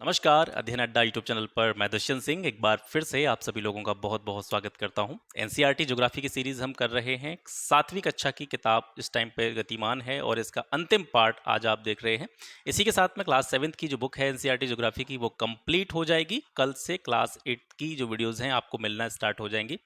नमस्कार, अध्ययन अड्डा यूट्यूब चैनल पर मैं दुष्यंत सिंह एक बार फिर से आप सभी लोगों का बहुत बहुत स्वागत करता हूं। एनसीईआरटी ज्योग्राफी की सीरीज हम कर रहे हैं। 7वीं कक्षा की किताब इस टाइम पे गतिमान है और इसका अंतिम पार्ट आज आप देख रहे हैं। इसी के साथ में क्लास 7th की जो बुक है एनसीईआरटी ज्योग्राफी की वो कंप्लीट हो जाएगी। कल से क्लास 8 की जो वीडियोज़ हैं आपको मिलना स्टार्ट हो जाएंगी।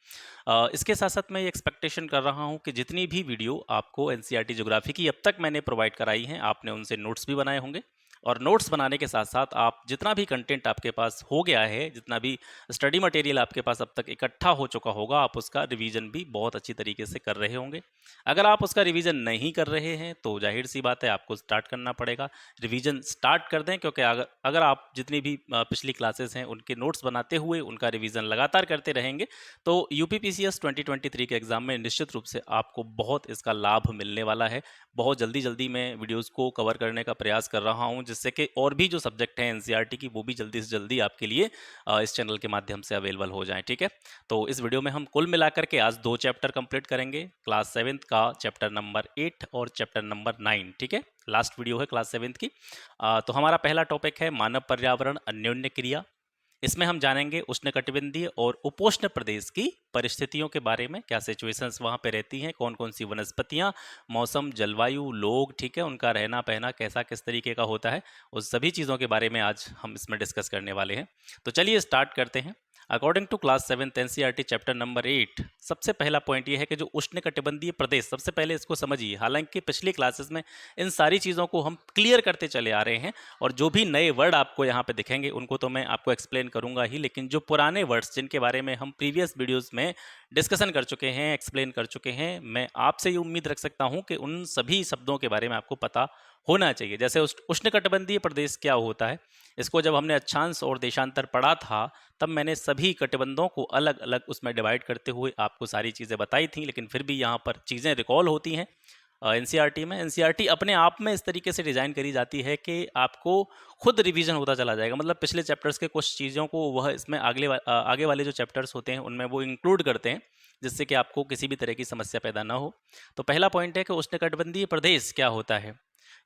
इसके साथ साथ मैं ये एक्सपेक्टेशन कर रहा हूँ कि जितनी भी वीडियो आपको एनसीईआरटी ज्योग्राफी की अब तक मैंने प्रोवाइड कराई हैं, आपने उनसे नोट्स भी बनाए होंगे। और नोट्स बनाने के साथ साथ आप जितना भी कंटेंट आपके पास हो गया है, जितना भी स्टडी मटेरियल आपके पास अब तक इकट्ठा हो चुका होगा, आप उसका रिवीजन भी बहुत अच्छी तरीके से कर रहे होंगे। अगर आप उसका रिवीजन नहीं कर रहे हैं तो जाहिर सी बात है आपको स्टार्ट करना पड़ेगा। रिवीजन स्टार्ट कर दें, क्योंकि अगर अगर आप जितनी भी पिछली क्लासेस हैं उनके नोट्स बनाते हुए उनका रिवीजन लगातार करते रहेंगे तो यूपीपीसीएस 2023 के एग्जाम में निश्चित रूप से आपको बहुत इसका लाभ मिलने वाला है। बहुत जल्दी मैं वीडियोस को कवर करने का प्रयास कर रहा हूं, जिससे कि और भी जो सब्जेक्ट हैं एनसीईआरटी की वो भी जल्दी से जल्दी आपके लिए इस चैनल के माध्यम से अवेलेबल हो जाएं। ठीक है, तो इस वीडियो में हम कुल मिलाकर के आज 2 चैप्टर कंप्लीट करेंगे। क्लास 7th का चैप्टर नंबर 8 और चैप्टर नंबर 9। ठीक है, लास्ट वीडियो है क्लास 7th की। तो हमारा पहला टॉपिक है मानव पर्यावरण अन्योन्य क्रिया। इसमें हम जानेंगे उष्णकटिबंधीय और उपोष्ण प्रदेश की परिस्थितियों के बारे में, क्या सिचुएशंस वहाँ पे रहती हैं, कौन कौन सी वनस्पतियाँ, मौसम, जलवायु, लोग, ठीक है, उनका रहना पहना कैसा किस तरीके का होता है, उस सभी चीज़ों के बारे में आज हम इसमें डिस्कस करने वाले हैं। तो चलिए स्टार्ट करते हैं। According to class 7th NCERT chapter number 8, सबसे पहला पॉइंट ये है कि जो उष्णकटिबंधीय प्रदेश, सबसे पहले इसको समझिए। हालांकि पिछली क्लासेस में इन सारी चीज़ों को हम क्लियर करते चले आ रहे हैं और जो भी नए वर्ड आपको यहाँ पे दिखेंगे उनको तो मैं आपको एक्सप्लेन करूंगा ही, लेकिन जो पुराने वर्ड्स जिनके बारे में हम प्रीवियस वीडियोस में डिस्कशन कर चुके हैं, एक्सप्लेन कर चुके हैं, मैं आपसे ये उम्मीद रख सकता हूं कि उन सभी शब्दों के बारे में आपको पता होना चाहिए। जैसे उष्णकटिबंधीय प्रदेश क्या होता है, इसको जब हमने अक्षांश और देशांतर पढ़ा था तब मैंने सभी कटिबंधों को अलग अलग उसमें डिवाइड करते हुए आपको सारी चीज़ें बताई थी, लेकिन फिर भी यहाँ पर चीज़ें रिकॉल होती हैं। एनसीईआरटी में एनसीईआरटी अपने आप में इस तरीके से डिज़ाइन करी जाती है कि आपको खुद रिवीजन होता चला जाएगा। मतलब पिछले चैप्टर्स के कुछ चीज़ों को वह इसमें आगे वाले जो चैप्टर्स होते हैं उनमें वो इंक्लूड करते हैं, जिससे कि आपको किसी भी तरह की समस्या पैदा ना हो। तो पहला पॉइंट है कि उष्णकटिबंधीय प्रदेश क्या होता है।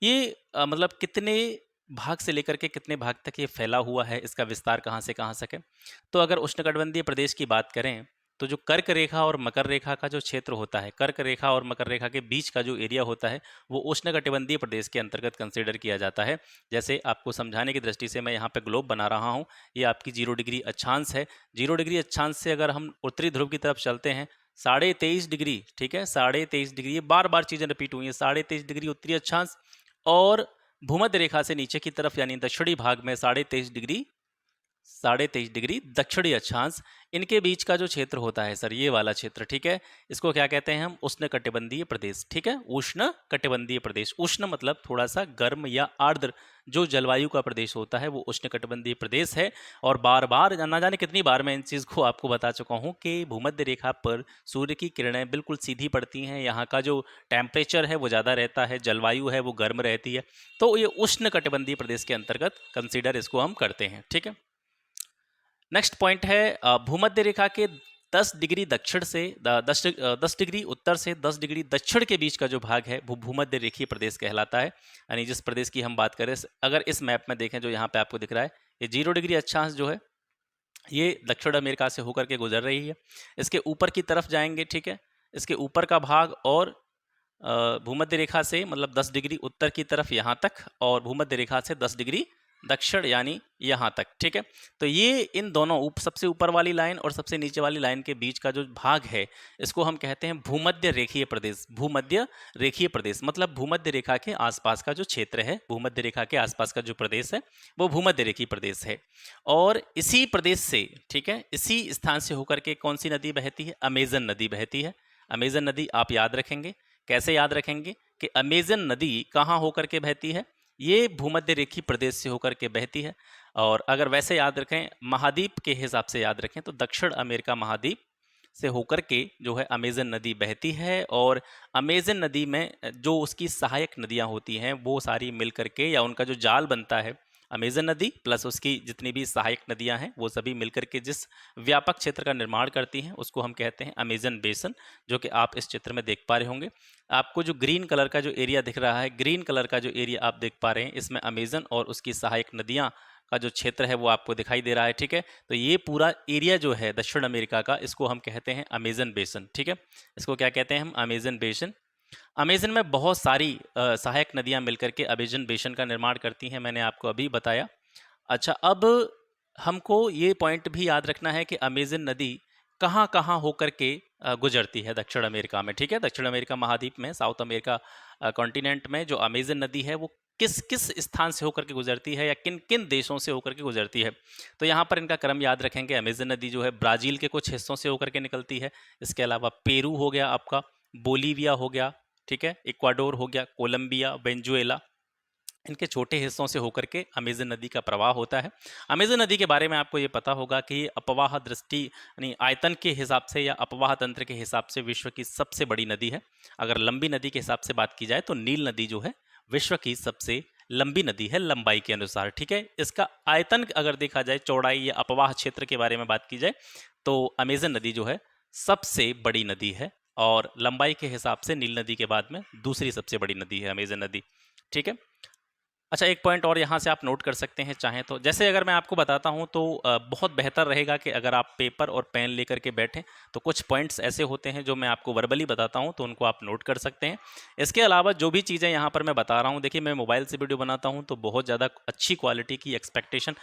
ये मतलब कितने भाग से लेकर के कितने भाग तक ये फैला हुआ है, इसका विस्तार कहाँ से कहाँ तक है। तो अगर उष्णकटिबंधीय प्रदेश की बात करें तो जो कर्क रेखा और मकर रेखा का जो क्षेत्र होता है, कर्क रेखा और मकर रेखा के बीच का जो एरिया होता है वो उष्णकटिबंधीय प्रदेश के अंतर्गत कंसीडर किया जाता है। जैसे आपको समझाने की दृष्टि से मैं यहाँ पे ग्लोब बना रहा हूँ। ये आपकी 0 डिग्री अक्षांश है। 0 डिग्री अक्षांश से अगर हम उत्तरी ध्रुव की तरफ चलते हैं 23.5 डिग्री, ठीक है, 23.5 डिग्री, ये बार बार चीज़ें रिपीट हुई हैं। 23.5 डिग्री उत्तरी अक्षांश और भूमध्य रेखा से नीचे की तरफ यानी दक्षिणी भाग में 23.5 डिग्री दक्षिणी अक्षांश, इनके बीच का जो क्षेत्र होता है सर, ये वाला क्षेत्र, ठीक है, इसको क्या कहते हैं हम, उष्णकटिबंधीय प्रदेश। ठीक है, उष्णकटिबंधीय प्रदेश। उष्ण मतलब थोड़ा सा गर्म या आर्द्र जो जलवायु का प्रदेश होता है वो उष्णकटिबंधीय प्रदेश है। और बार बार ना जाने कितनी बार मैं इन चीज़ को आपको बता चुका हूँ कि भूमध्य रेखा पर सूर्य की किरणें बिल्कुल सीधी पड़ती हैं, यहाँ का जो टेम्परेचर है वो ज़्यादा रहता है, जलवायु है वो गर्म रहती है, तो ये उष्णकटिबंधीय प्रदेश के अंतर्गत कंसिडर इसको हम करते हैं। ठीक है, नेक्स्ट पॉइंट है भूमध्य रेखा के 10 डिग्री दक्षिण से 10 डिग्री उत्तर से 10 डिग्री दक्षिण के बीच का जो भाग है वो भूमध्य रेखीय प्रदेश कहलाता है। यानी जिस प्रदेश की हम बात करें, अगर इस मैप में देखें जो यहाँ पे आपको दिख रहा है, ये 0 डिग्री अक्षांश जो है ये दक्षिण अमेरिका से होकर के गुजर रही है। इसके ऊपर की तरफ जाएंगे, ठीक है, इसके ऊपर का भाग और भूमध्य रेखा से मतलब 10 डिग्री उत्तर की तरफ यहाँ तक और भूमध्य रेखा से 10 डिग्री दक्षिण यानी यहाँ तक। ठीक है, तो ये इन दोनों सबसे ऊपर वाली लाइन और सबसे नीचे वाली लाइन के बीच का जो भाग है इसको हम कहते हैं भूमध्य रेखीय प्रदेश। भूमध्य रेखीय प्रदेश मतलब भूमध्य रेखा के आसपास का जो क्षेत्र है, भूमध्य रेखा के आसपास का जो प्रदेश है वो भूमध्य रेखीय प्रदेश है। और इसी प्रदेश से, ठीक है, इसी स्थान से होकर के कौन सी नदी बहती है, अमेजन नदी बहती है। अमेजन नदी आप याद रखेंगे, कैसे याद रखेंगे कि अमेजन नदी कहाँ होकर के बहती है, ये भूमध्य रेखीय प्रदेश से होकर के बहती है। और अगर वैसे याद रखें, महाद्वीप के हिसाब से याद रखें तो दक्षिण अमेरिका महाद्वीप से होकर के जो है अमेजन नदी बहती है। और अमेजन नदी में जो उसकी सहायक नदियां होती हैं वो सारी मिल करके या उनका जो जाल बनता है, अमेजन नदी प्लस उसकी जितनी भी सहायक नदियां हैं वो सभी मिलकर के जिस व्यापक क्षेत्र का निर्माण करती हैं उसको हम कहते हैं अमेजन बेसन, जो कि आप इस चित्र में देख पा रहे होंगे। आपको जो ग्रीन कलर का जो एरिया दिख रहा है, ग्रीन कलर का जो एरिया आप देख पा रहे हैं, इसमें अमेजन और उसकी सहायक नदियां का जो क्षेत्र है वो आपको दिखाई दे रहा है, ठीक है। तो ये पूरा एरिया जो है दक्षिण अमेरिका का, इसको हम कहते हैं अमेजन बेसन, ठीक है। इसको क्या कहते हैं हम? अमेजन बेसन। अमेजन में बहुत सारी सहायक नदियां मिलकर के अमेजन बेसन का निर्माण करती हैं, मैंने आपको अभी बताया। अच्छा, अब हमको ये पॉइंट भी याद रखना है कि अमेजन नदी कहाँ कहाँ होकर के गुजरती है दक्षिण अमेरिका में, ठीक है। दक्षिण अमेरिका महाद्वीप में, साउथ अमेरिका कॉन्टिनेंट में जो अमेजन नदी है वो किस किस स्थान से होकर के गुजरती है या किन किन देशों से होकर के गुजरती है। तो यहाँ पर इनका क्रम याद रखेंगे। अमेजन नदी जो है ब्राज़ील के कुछ हिस्सों से होकर के निकलती है। इसके अलावा पेरू हो गया आपका, बोलीविया हो गया, ठीक है, इक्वाडोर हो गया, कोलंबिया, वेनेजुएला, इनके छोटे हिस्सों से होकर के अमेजन नदी का प्रवाह होता है। अमेजन नदी के बारे में आपको ये पता होगा कि अपवाह दृष्टि यानी आयतन के हिसाब से या अपवाह तंत्र के हिसाब से विश्व की सबसे बड़ी नदी है। अगर लंबी नदी के हिसाब से बात की जाए तो नील नदी जो है विश्व की सबसे लंबी नदी है लंबाई के अनुसार, ठीक है। इसका आयतन अगर देखा जाए, चौड़ाई या अपवाह क्षेत्र के बारे में बात की जाए, तो अमेजन नदी जो है सबसे बड़ी नदी है और लंबाई के हिसाब से नील नदी के बाद में दूसरी सबसे बड़ी नदी है अमेजन नदी, ठीक है। अच्छा, एक पॉइंट और यहाँ से आप नोट कर सकते हैं चाहें तो। जैसे अगर मैं आपको बताता हूँ तो बहुत बेहतर रहेगा कि अगर आप पेपर और पेन लेकर के बैठें, तो कुछ पॉइंट्स ऐसे होते हैं जो मैं आपको वर्बली बताता हूँ तो उनको आप नोट कर सकते हैं। इसके अलावा जो भी चीज़ें यहाँ पर मैं बता रहा हूँ, देखिए मैं मोबाइल से वीडियो बनाता हूँ तो बहुत ज़्यादा अच्छी क्वालिटी की एक्सपेक्टेशन,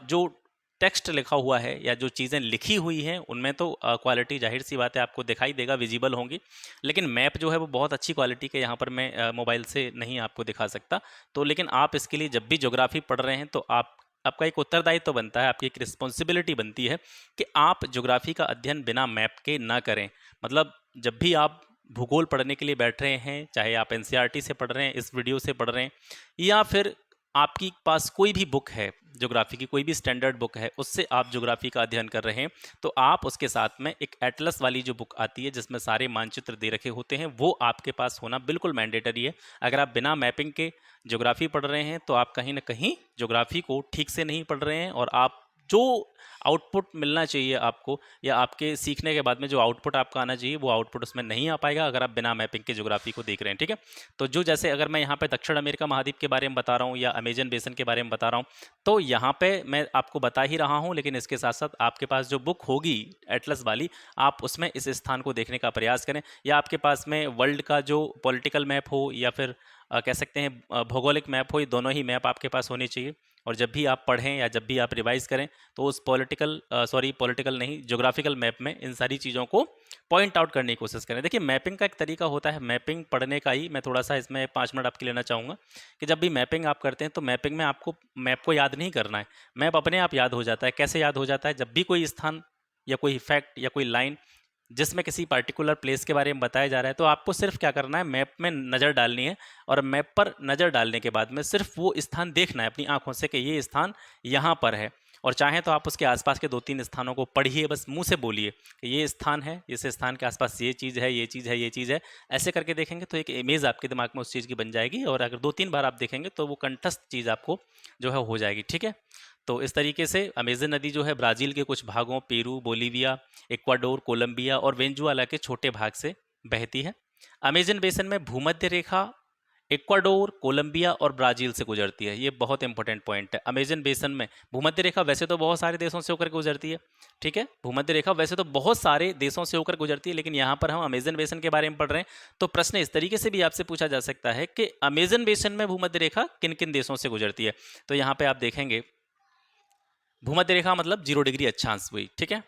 जो टेक्स्ट लिखा हुआ है या जो चीज़ें लिखी हुई हैं उनमें तो क्वालिटी जाहिर सी बात है आपको दिखाई देगा, विजिबल होंगी। लेकिन मैप जो है वो बहुत अच्छी क्वालिटी के यहाँ पर मैं मोबाइल से नहीं आपको दिखा सकता। तो लेकिन आप इसके लिए जब भी ज्योग्राफी पढ़ रहे हैं तो आपका एक उत्तरदायित्व तो बनता है, आपकी एक रिस्पॉन्सिबिलिटी बनती है कि आप ज्योग्राफी का अध्ययन बिना मैप के ना करें। मतलब जब भी आप भूगोल पढ़ने के लिए बैठ रहे हैं, चाहे आप एनसीईआरटी से पढ़ रहे हैं, इस वीडियो से पढ़ रहे हैं, या फिर आपकी पास कोई भी बुक है ज्योग्राफी की, कोई भी स्टैंडर्ड बुक है, उससे आप ज्योग्राफी का अध्ययन कर रहे हैं, तो आप उसके साथ में एक एटलस वाली जो बुक आती है जिसमें सारे मानचित्र दे रखे होते हैं वो आपके पास होना बिल्कुल मैंडेटरी है। अगर आप बिना मैपिंग के ज्योग्राफी पढ़ रहे हैं तो आप कहीं ना कहीं ज्योग्राफी को ठीक से नहीं पढ़ रहे हैं और आप जो आउटपुट मिलना चाहिए आपको या आपके सीखने के बाद में जो आउटपुट आपका आना चाहिए वो आउटपुट उसमें नहीं आ पाएगा अगर आप बिना मैपिंग के ज्योग्राफी को देख रहे हैं, ठीक है। तो जो जैसे अगर मैं यहाँ पे दक्षिण अमेरिका महाद्वीप के बारे में बता रहा हूँ या अमेजन बेसन के बारे में बता रहा हूँ, तो यहाँ पे मैं आपको बता ही रहा हूँ, लेकिन इसके साथ साथ आपके पास जो बुक होगी एटलस वाली, आप उसमें इस स्थान को देखने का प्रयास करें, या आपके पास में वर्ल्ड का जो पॉलिटिकल मैप हो या फिर कह सकते हैं भौगोलिक मैप हो, ये दोनों ही मैप आपके पास होने चाहिए। और जब भी आप पढ़ें या जब भी आप रिवाइज करें तो उस पॉलिटिकल नहीं, ज्योग्राफिकल मैप में इन सारी चीज़ों को पॉइंट आउट करने की कोशिश करें। देखिए मैपिंग का एक तरीका होता है, मैपिंग पढ़ने का ही मैं थोड़ा सा इसमें 5 मिनट आपके लेना चाहूँगा कि जब भी मैपिंग आप करते हैं तो मैपिंग में आपको मैप को याद नहीं करना है, मैप अपने आप याद हो जाता है। कैसे याद हो जाता है? जब भी कोई स्थान या कोई फैक्ट या कोई लाइन जिसमें किसी पर्टिकुलर प्लेस के बारे में बताया जा रहा है, तो आपको सिर्फ क्या करना है, मैप में नज़र डालनी है और मैप पर नज़र डालने के बाद में सिर्फ वो स्थान देखना है अपनी आंखों से कि ये स्थान यहाँ पर है। और चाहें तो आप उसके आसपास के 2-3 स्थानों को पढ़िए, बस मुंह से बोलिए कि ये स्थान है, इस स्थान के आसपास ये चीज़ है, ये चीज़ है, ये चीज़ है। ऐसे करके देखेंगे तो एक इमेज आपके दिमाग में उस चीज़ की बन जाएगी और अगर 2-3 बार आप देखेंगे तो वो कंठस्थ चीज़ आपको जो है हो जाएगी, ठीक है। तो इस तरीके से अमेजन नदी जो है ब्राज़ील के कुछ भागों, पेरू, बोलीविया, इक्वाडोर, कोलंबिया और वेनेजुएला के छोटे भाग से बहती है। अमेजन बेसन में भूमध्य रेखा इक्वाडोर, कोलंबिया और ब्राज़ील से गुजरती है। ये बहुत इंपॉर्टेंट पॉइंट है। अमेजन बेसन में भूमध्य रेखा वैसे तो बहुत सारे देशों से होकर गुजरती है, ठीक है। भूमध्य रेखा वैसे तो बहुत सारे देशों से होकर गुजरती है, लेकिन यहाँ पर हम अमेजन बेसन के बारे में पढ़ रहे हैं तो प्रश्न इस तरीके से भी आपसे पूछा जा सकता है कि अमेजन बेसन में भूमध्य रेखा किन किन देशों से गुजरती है। तो यहाँ पे आप देखेंगे भूमध्य रेखा मतलब 0 डिग्री अक्षांश हुई, ठीक है।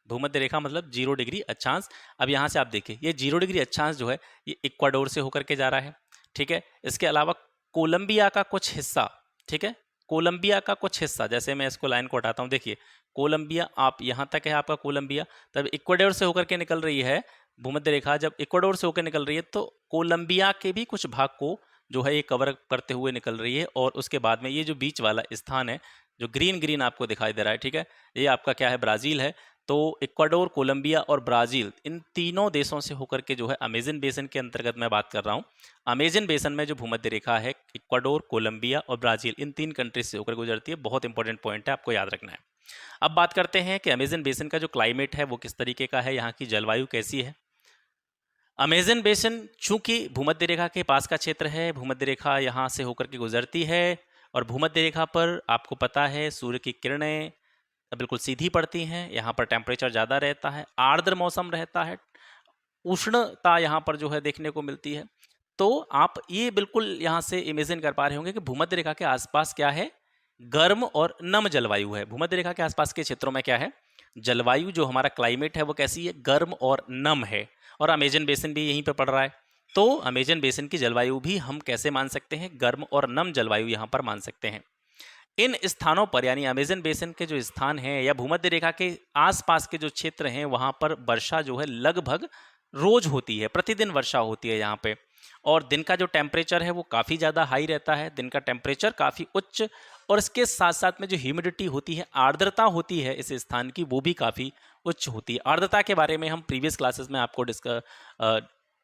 भूमध्य रेखा मतलब 0 डिग्री अक्षांश। अब यहाँ से आप देखिए ये 0 डिग्री अक्षांश जो है ये इक्वाडोर से होकर के जा रहा है, ठीक है। इसके अलावा कोलंबिया का कुछ हिस्सा, ठीक है, कोलंबिया का कुछ हिस्सा, जैसे मैं इसको लाइन को हटाता हूँ, देखिए कोलंबिया आप यहाँ तक है आपका कोलंबिया, तब इक्वाडोर से होकर के निकल रही है भूमध्य रेखा। जब इक्वाडोर से होकर निकल रही है तो कोलंबिया के भी कुछ भाग को जो है ये कवर करते हुए निकल रही है और उसके बाद में ये जो बीच वाला स्थान है जो ग्रीन ग्रीन आपको दिखाई दे रहा है, ठीक है, ये आपका क्या है, ब्राज़ील है। तो इक्वाडोर, कोलंबिया और ब्राज़ील, इन तीनों देशों से होकर के जो है अमेजन बेसन के अंतर्गत मैं बात कर रहा हूँ। अमेजन बेसन में जो भूमध्य रेखा है इक्वाडोर, कोलंबिया और ब्राज़ील, इन 3 कंट्रीज से होकर गुजरती है। बहुत इंपॉर्टेंट पॉइंट है, आपको याद रखना है। अब बात करते हैं कि अमेजन बेसन का जो क्लाइमेट है वो किस तरीके का है, यहाँ की जलवायु कैसी है। अमेजन बेसन चूंकि भूमध्य रेखा के पास का क्षेत्र है, भूमध्य रेखा यहाँ से होकर के गुजरती है और भूमध्य रेखा पर आपको पता है सूर्य की किरणें बिल्कुल सीधी पड़ती हैं, यहाँ पर टेम्परेचर ज़्यादा रहता है, आर्द्र मौसम रहता है, उष्णता यहाँ पर जो है देखने को मिलती है। तो आप ये बिल्कुल यहाँ से इमेजिन कर पा रहे होंगे कि भूमध्य रेखा के आसपास क्या है, गर्म और नम जलवायु है। भूमध्य रेखा के आसपास के क्षेत्रों में क्या है, जलवायु जो हमारा क्लाइमेट है वो कैसी है, गर्म और नम है। और अमेजन बेसिन भी यहीं पे पड़ रहा है, तो अमेजन बेसिन की जलवायु भी हम कैसे मान सकते हैं, गर्म और नम जलवायु यहाँ पर मान सकते हैं। इन स्थानों पर यानी अमेजन बेसिन के जो स्थान हैं या भूमध्य रेखा के आसपास के जो क्षेत्र हैं वहाँ पर वर्षा जो है लगभग रोज होती है, प्रतिदिन वर्षा होती है यहाँ पे। और दिन का जो टेम्परेचर है वो काफ़ी ज़्यादा हाई रहता है, दिन का टेम्परेचर काफ़ी उच्च, और इसके साथ साथ में जो ह्यूमिडिटी होती है, आर्द्रता होती है इस स्थान की, वो भी काफ़ी उच्च होती है। आर्द्रता के बारे में हम प्रीवियस क्लासेस में आपको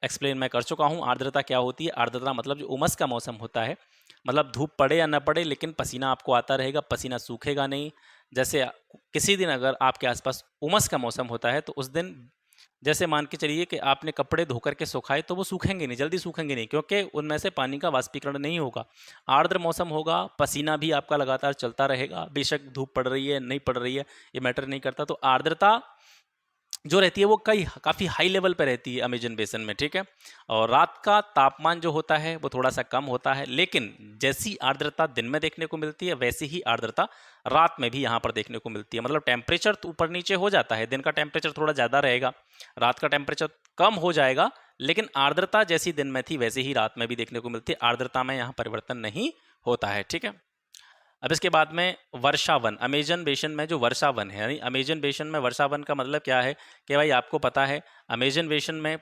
एक्सप्लेन मैं कर चुका हूँ। आर्द्रता क्या होती है, आर्द्रता मतलब जो उमस का मौसम होता है, मतलब धूप पड़े या न पड़े लेकिन पसीना आपको आता रहेगा, पसीना सूखेगा नहीं। जैसे किसी दिन अगर आपके आसपास उमस का मौसम होता है तो उस दिन जैसे मान के चलिए कि आपने कपड़े धोकर के सुखाए तो वो सूखेंगे नहीं, जल्दी सूखेंगे नहीं, क्योंकि उनमें से पानी का वाष्पीकरण नहीं होगा। आर्द्र मौसम होगा, पसीना भी आपका लगातार चलता रहेगा, बेशक धूप पड़ रही है नहीं पड़ रही है ये मैटर नहीं करता। तो आर्द्रता जो रहती है वो काफ़ी हाई लेवल पे रहती है अमेजन बेसिन में, ठीक है। और रात का तापमान जो होता है वो थोड़ा सा कम होता है, लेकिन जैसी आर्द्रता दिन में देखने को मिलती है वैसी ही आर्द्रता रात में भी यहाँ पर देखने को मिलती है। मतलब टेम्परेचर तो ऊपर नीचे हो जाता है, दिन का टेम्परेचर थोड़ा ज़्यादा रहेगा, रात का टेम्परेचर कम हो जाएगा, लेकिन आर्द्रता जैसी दिन में थी वैसी ही रात में भी देखने को मिलती है। आर्द्रता में यहाँ परिवर्तन नहीं होता है, ठीक है। अब इसके बाद में वर्षावन, अमेजन बेसिन में जो वर्षावन है, यानी अमेजन बेसिन में वर्षावन का मतलब क्या है कि भाई आपको पता है अमेजन बेसिन में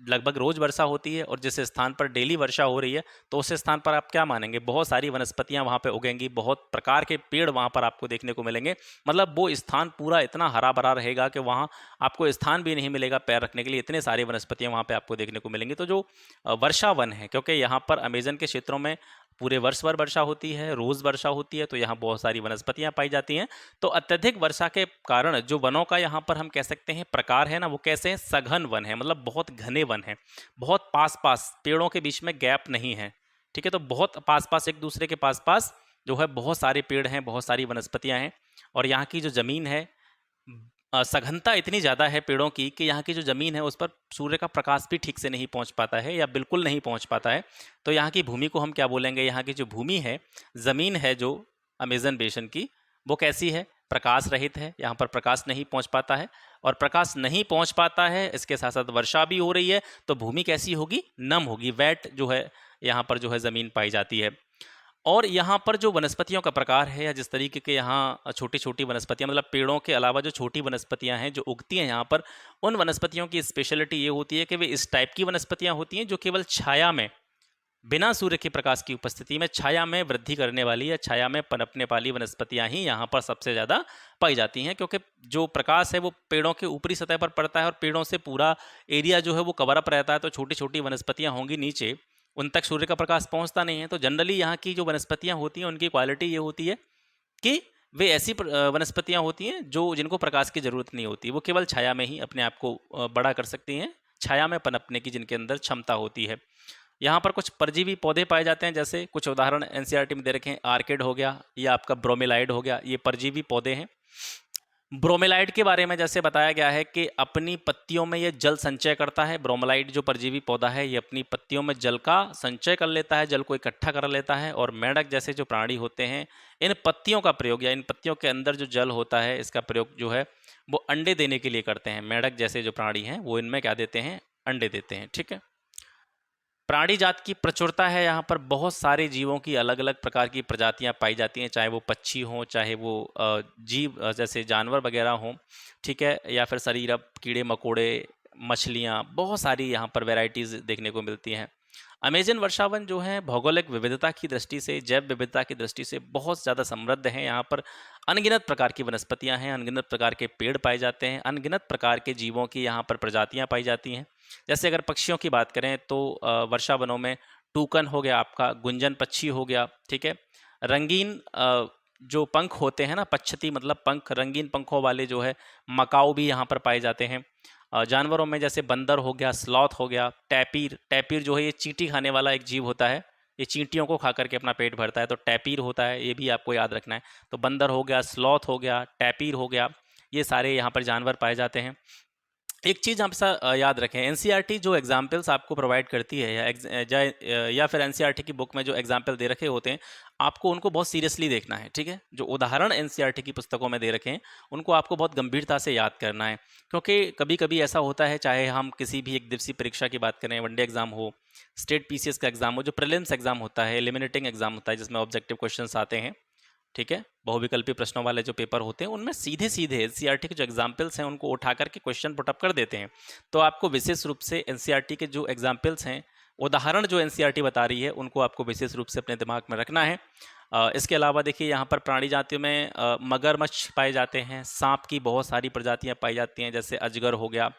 लगभग रोज वर्षा होती है, और जिस स्थान पर डेली वर्षा हो रही है तो उस स्थान पर आप क्या मानेंगे, बहुत सारी वनस्पतियां वहां पे उगेंगी, बहुत प्रकार के पेड़ वहां पर आपको देखने को मिलेंगे। मतलब वो स्थान पूरा इतना हरा भरा रहेगा कि वहां आपको स्थान भी नहीं मिलेगा पैर रखने के लिए, इतने सारी वनस्पतियां वहां पे आपको देखने को मिलेंगी। तो जो वर्षावन है, क्योंकि यहाँ पर अमेजन के क्षेत्रों में पूरे वर्ष भर वर्षा होती है, रोज वर्षा होती है, तो यहाँ बहुत सारी वनस्पतियां पाई जाती हैं। तो अत्यधिक वर्षा के कारण जो वनों का यहाँ पर हम कह सकते हैं प्रकार है ना, वो कैसे हैं, सघन वन है, मतलब बहुत घने वन है, बहुत पास पास, पेड़ों के बीच में गैप नहीं है, ठीक है। तो बहुत पास पास, एक दूसरे के पास पास जो है बहुत सारे पेड़ हैं, बहुत सारी वनस्पतियां हैं। और यहाँ की जो जमीन है, सघनता इतनी ज़्यादा है पेड़ों की कि यहाँ की जो ज़मीन है उस पर सूर्य का प्रकाश भी ठीक से नहीं पहुँच पाता है, या बिल्कुल नहीं पहुँच पाता है। तो यहाँ की भूमि को हम क्या बोलेंगे, यहाँ की जो भूमि है, ज़मीन है जो अमेजन बेसिन की, वो कैसी है, प्रकाश रहित है, यहाँ पर प्रकाश नहीं पहुँच पाता है। और प्रकाश नहीं पहुँच पाता है, इसके साथ साथ वर्षा भी हो रही है, तो भूमि कैसी होगी, नम होगी, वेट जो है यहाँ पर जो है ज़मीन पाई जाती है। और यहाँ पर जो वनस्पतियों का प्रकार है, या जिस तरीके के यहाँ छोटी छोटी वनस्पतियाँ, मतलब पेड़ों के अलावा जो छोटी वनस्पतियाँ हैं जो उगती हैं यहाँ पर, उन वनस्पतियों की स्पेशलिटी ये होती है कि वे इस टाइप की वनस्पतियाँ होती हैं जो केवल छाया में, बिना सूर्य के प्रकाश की उपस्थिति में छाया में वृद्धि करने वाली या छाया में पनपने वाली वनस्पतियाँ ही यहाँ पर सबसे ज़्यादा पाई जाती हैं। क्योंकि जो प्रकाश है वो पेड़ों के ऊपरी सतह पर पड़ता है और पेड़ों से पूरा एरिया जो है वो कवर अप रहता है, तो छोटी छोटी वनस्पतियाँ होंगी नीचे, उन तक सूर्य का प्रकाश पहुंचता नहीं है। तो जनरली यहाँ की जो वनस्पतियाँ होती हैं उनकी क्वालिटी ये होती है कि वे ऐसी वनस्पतियाँ होती हैं जो जिनको प्रकाश की ज़रूरत नहीं होती, वो केवल छाया में ही अपने आप को बड़ा कर सकती हैं, छाया में पनपने की जिनके अंदर क्षमता होती है। यहाँ पर कुछ परजीवी पौधे पाए जाते हैं, जैसे कुछ उदाहरण एनसीईआरटी में दे रखे हैं, आर्किड हो गया, या आपका ब्रोमेलाइड हो गया, ये परजीवी पौधे हैं। ब्रोमेलाइड के बारे में जैसे बताया गया है कि अपनी पत्तियों में ये जल संचय करता है। ब्रोमेलाइड जो परजीवी पौधा है ये अपनी पत्तियों में जल का संचय कर लेता है, जल को इकट्ठा कर लेता है। और मेंढक जैसे जो प्राणी होते हैं, इन पत्तियों का प्रयोग या इन पत्तियों के अंदर जो जल होता है इसका प्रयोग जो है वो अंडे देने के लिए करते हैं। मेंढक जैसे जो प्राणी हैं वो इनमें क्या देते हैं, अंडे देते हैं, ठीक है। प्राणी जात की प्रचुरता है यहाँ पर, बहुत सारे जीवों की अलग अलग प्रकार की प्रजातियाँ पाई जाती हैं, चाहे वो पक्षी हों, चाहे वो जीव जैसे जानवर वगैरह हों, ठीक है, या फिर शरीरप, कीड़े मकोड़े, मछलियाँ, बहुत सारी यहाँ पर वैरायटीज़ देखने को मिलती हैं। अमेजन वर्षावन जो है भौगोलिक विविधता की दृष्टि से, जैव विविधता की दृष्टि से बहुत ज़्यादा समृद्ध है। यहाँ पर अनगिनत प्रकार की वनस्पतियाँ हैं, अनगिनत प्रकार के पेड़ पाए जाते हैं, अनगिनत प्रकार के जीवों की यहाँ पर प्रजातियाँ पाई जाती हैं। जैसे अगर पक्षियों की बात करें तो वर्षा वनों में टूकन हो गया, आपका गुंजन पक्षी हो गया, ठीक है। रंगीन जो पंख होते हैं ना, पक्षती मतलब पंख, रंगीन पंखों वाले जो है मकाऊ भी यहाँ पर पाए जाते हैं। जानवरों में जैसे बंदर हो गया, स्लॉथ हो गया, टैपीर, टैपीर जो है ये चींटी खाने वाला एक जीव होता है, ये चींटियों को खा करके अपना पेट भरता है, तो टैपीर होता है, ये भी आपको याद रखना है। तो बंदर हो गया, स्लॉथ हो गया, टैपीर हो गया, ये सारे यहाँ पर जानवर पाए जाते हैं। एक चीज़ आप याद रखें, एनसीईआरटी जो एग्जाम्पल्स आपको प्रोवाइड करती है या फिर एनसीईआरटी की बुक में जो एग्जाम्पल दे रखे होते हैं, आपको उनको बहुत सीरियसली देखना है, ठीक है। जो उदाहरण एनसीईआरटी की पुस्तकों में दे रखे हैं उनको आपको बहुत गंभीरता से याद करना है, क्योंकि कभी कभी ऐसा होता है, चाहे हम किसी भी एक दिवसीय परीक्षा की बात करें, वनडे एग्जाम हो, स्टेट पीसीएस का एग्जाम हो, जो प्रीलिम्स एग्जाम होता है, एलिमिनेटिंग एग्जाम होता है जिसमें ऑब्जेक्टिव क्वेश्चंस आते हैं, ठीक है, बहुविकल्पी प्रश्नों वाले जो पेपर होते हैं उनमें सीधे सीधे एनसीईआरटी के जो एग्जाम्पल्स हैं उनको उठा करके क्वेश्चन पुटअप कर देते हैं। तो आपको विशेष रूप से एनसीईआरटी के जो एग्जाम्पल्स हैं, उदाहरण जो एनसीईआरटी बता रही है, उनको आपको विशेष रूप से अपने दिमाग में रखना है। इसके अलावा देखिए यहाँ पर प्राणी जातियों में मगरमच्छ पाए जाते हैं, सांप की बहुत सारी प्रजातियाँ पाई जाती हैं, जैसे अजगर हो गया,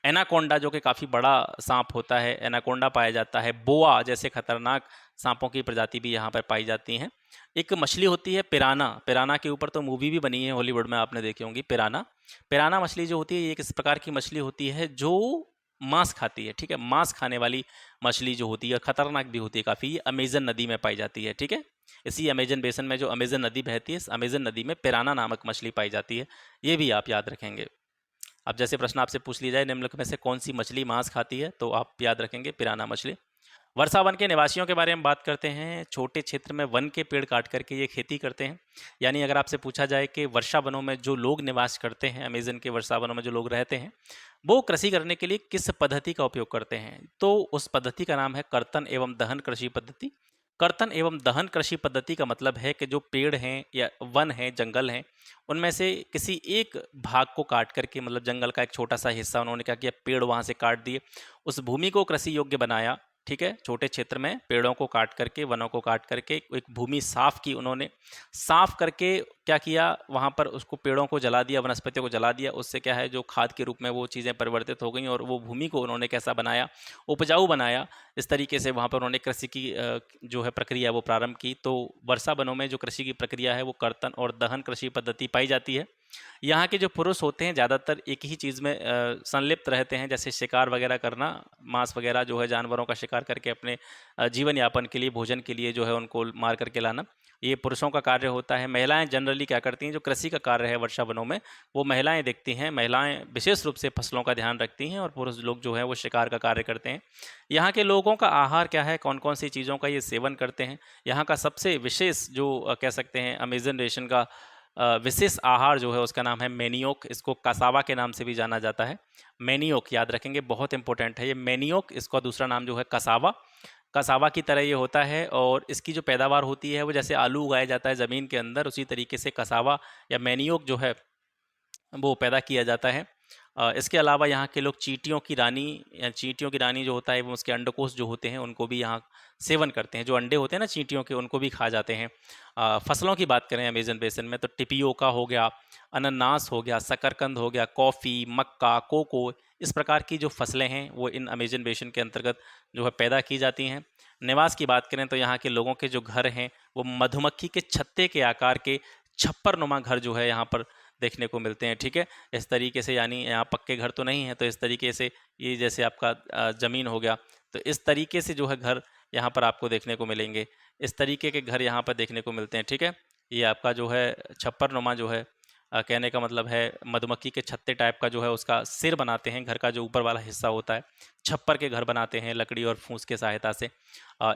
एनाकोंडा जो कि काफ़ी बड़ा सांप होता है, एनाकोंडा पाया जाता है, बोआ जैसे खतरनाक सांपों की प्रजाति भी यहाँ पर पाई जाती हैं। एक मछली होती है पिराना, पिराना के ऊपर तो मूवी भी बनी है हॉलीवुड में, आपने देखी होंगी पिराना। पिराना मछली जो होती है, ये एक इस प्रकार की मछली होती है जो मांस खाती है, ठीक है, मांस खाने वाली मछली जो होती है, खतरनाक भी होती है काफ़ी, ये अमेजन नदी में पाई जाती है, ठीक है। इसी अमेजन बेसन में जो अमेजन नदी बहती है, इस अमेजन नदी में पिराना नामक मछली पाई जाती है, ये भी आप याद रखेंगे। अब जैसे प्रश्न आपसे पूछ लिया जाए, निम्नलिखित में से कौन सी मछली मांस खाती है, तो आप याद रखेंगे पिराना मछली। वर्षा वन के निवासियों के बारे में बात करते हैं। छोटे क्षेत्र में वन के पेड़ काट करके ये खेती करते हैं। यानी अगर आपसे पूछा जाए कि वर्षा वनों में जो लोग निवास करते हैं, अमेजन के वर्षा वनों में जो लोग रहते हैं, वो कृषि करने के लिए किस पद्धति का उपयोग करते हैं, तो उस पद्धति का नाम है कर्तन एवं दहन कृषि पद्धति। कर्तन एवं दहन कृषि पद्धति का मतलब है कि जो पेड़ हैं या वन हैं, जंगल हैं, उनमें से किसी एक भाग को काट करके, मतलब जंगल का एक छोटा सा हिस्सा उन्होंने क्या किया, पेड़ वहाँ से काट दिए, उस भूमि को कृषि योग्य बनाया, ठीक है। छोटे क्षेत्र में पेड़ों को काट करके, वनों को काट करके एक भूमि साफ की उन्होंने, साफ करके क्या किया, वहाँ पर उसको पेड़ों को जला दिया, वनस्पतियों को जला दिया, उससे क्या है जो खाद के रूप में वो चीज़ें परिवर्तित हो गई और वो भूमि को उन्होंने कैसा बनाया, उपजाऊ बनाया। इस तरीके से वहाँ पर उन्होंने कृषि की जो है प्रक्रिया वो प्रारंभ की। तो वर्षा वनों में जो कृषि की प्रक्रिया है वो कर्तन और दहन कृषि पद्धति पाई जाती है। यहाँ के जो पुरुष होते हैं ज़्यादातर एक ही चीज़ में संलिप्त रहते हैं, जैसे शिकार वगैरह करना, मांस वगैरह जो है जानवरों का शिकार करके अपने जीवन यापन के लिए, भोजन के लिए जो है उनको मार करके लाना, ये पुरुषों का कार्य होता है। महिलाएं जनरली क्या करती हैं, जो कृषि का कार्य है वर्षा वनों में, वो महिलाएं देखती हैं। महिलाएं विशेष रूप से फसलों का ध्यान रखती हैं और पुरुष लोग जो है वो शिकार का कार्य करते हैं। यहाँ के लोगों का आहार क्या है, कौन कौन सी चीज़ों का ये सेवन करते हैं, यहाँ का सबसे विशेष जो कह सकते हैं अमेजन रेशन का विशेष आहार जो है उसका नाम है मैनियोक। इसको कसावा के नाम से भी जाना जाता है। मैनियोक याद रखेंगे, बहुत इंपॉर्टेंट है ये मैनियोक। इसका दूसरा नाम जो है कसावा, कसावा की तरह ये होता है और इसकी जो पैदावार होती है वो जैसे आलू उगाया जाता है ज़मीन के अंदर, उसी तरीके से कसावा या मैनियोक जो है वो पैदा किया जाता है। इसके अलावा यहाँ के लोग चींटियों की रानी, या चींटियों की रानी जो होता है वो उसके अंडकोश जो होते हैं उनको भी यहाँ सेवन करते हैं। जो अंडे होते हैं ना चींटियों के, उनको भी खा जाते हैं। फसलों की बात करें अमेजन बेसिन में तो टिपियोका हो गया, अनानास हो गया, शकरकंद हो गया, कॉफ़ी, मक्का, कोको, इस प्रकार की जो फसलें हैं वो इन अमेजन बेसिन के अंतर्गत जो है पैदा की जाती हैं। निवास की बात करें तो यहाँ के लोगों के जो घर हैं वो मधुमक्खी के छत्ते के आकार के छप्पर नुमा घर जो है यहाँ पर देखने को मिलते हैं, ठीक है। इस तरीके से, यानी यहाँ पक्के घर तो नहीं है, तो इस तरीके से ये जैसे आपका ज़मीन हो गया, तो इस तरीके से जो है घर यहाँ पर आपको देखने को मिलेंगे। इस तरीके के घर यहाँ पर देखने को मिलते हैं, ठीक है। ये आपका जो है छप्पर नुमा जो है कहने का मतलब है मधुमक्खी के छत्ते टाइप का जो है उसका सिर बनाते हैं, घर का जो ऊपर वाला हिस्सा होता है, छप्पर के घर बनाते हैं लकड़ी और फूस के सहायता से।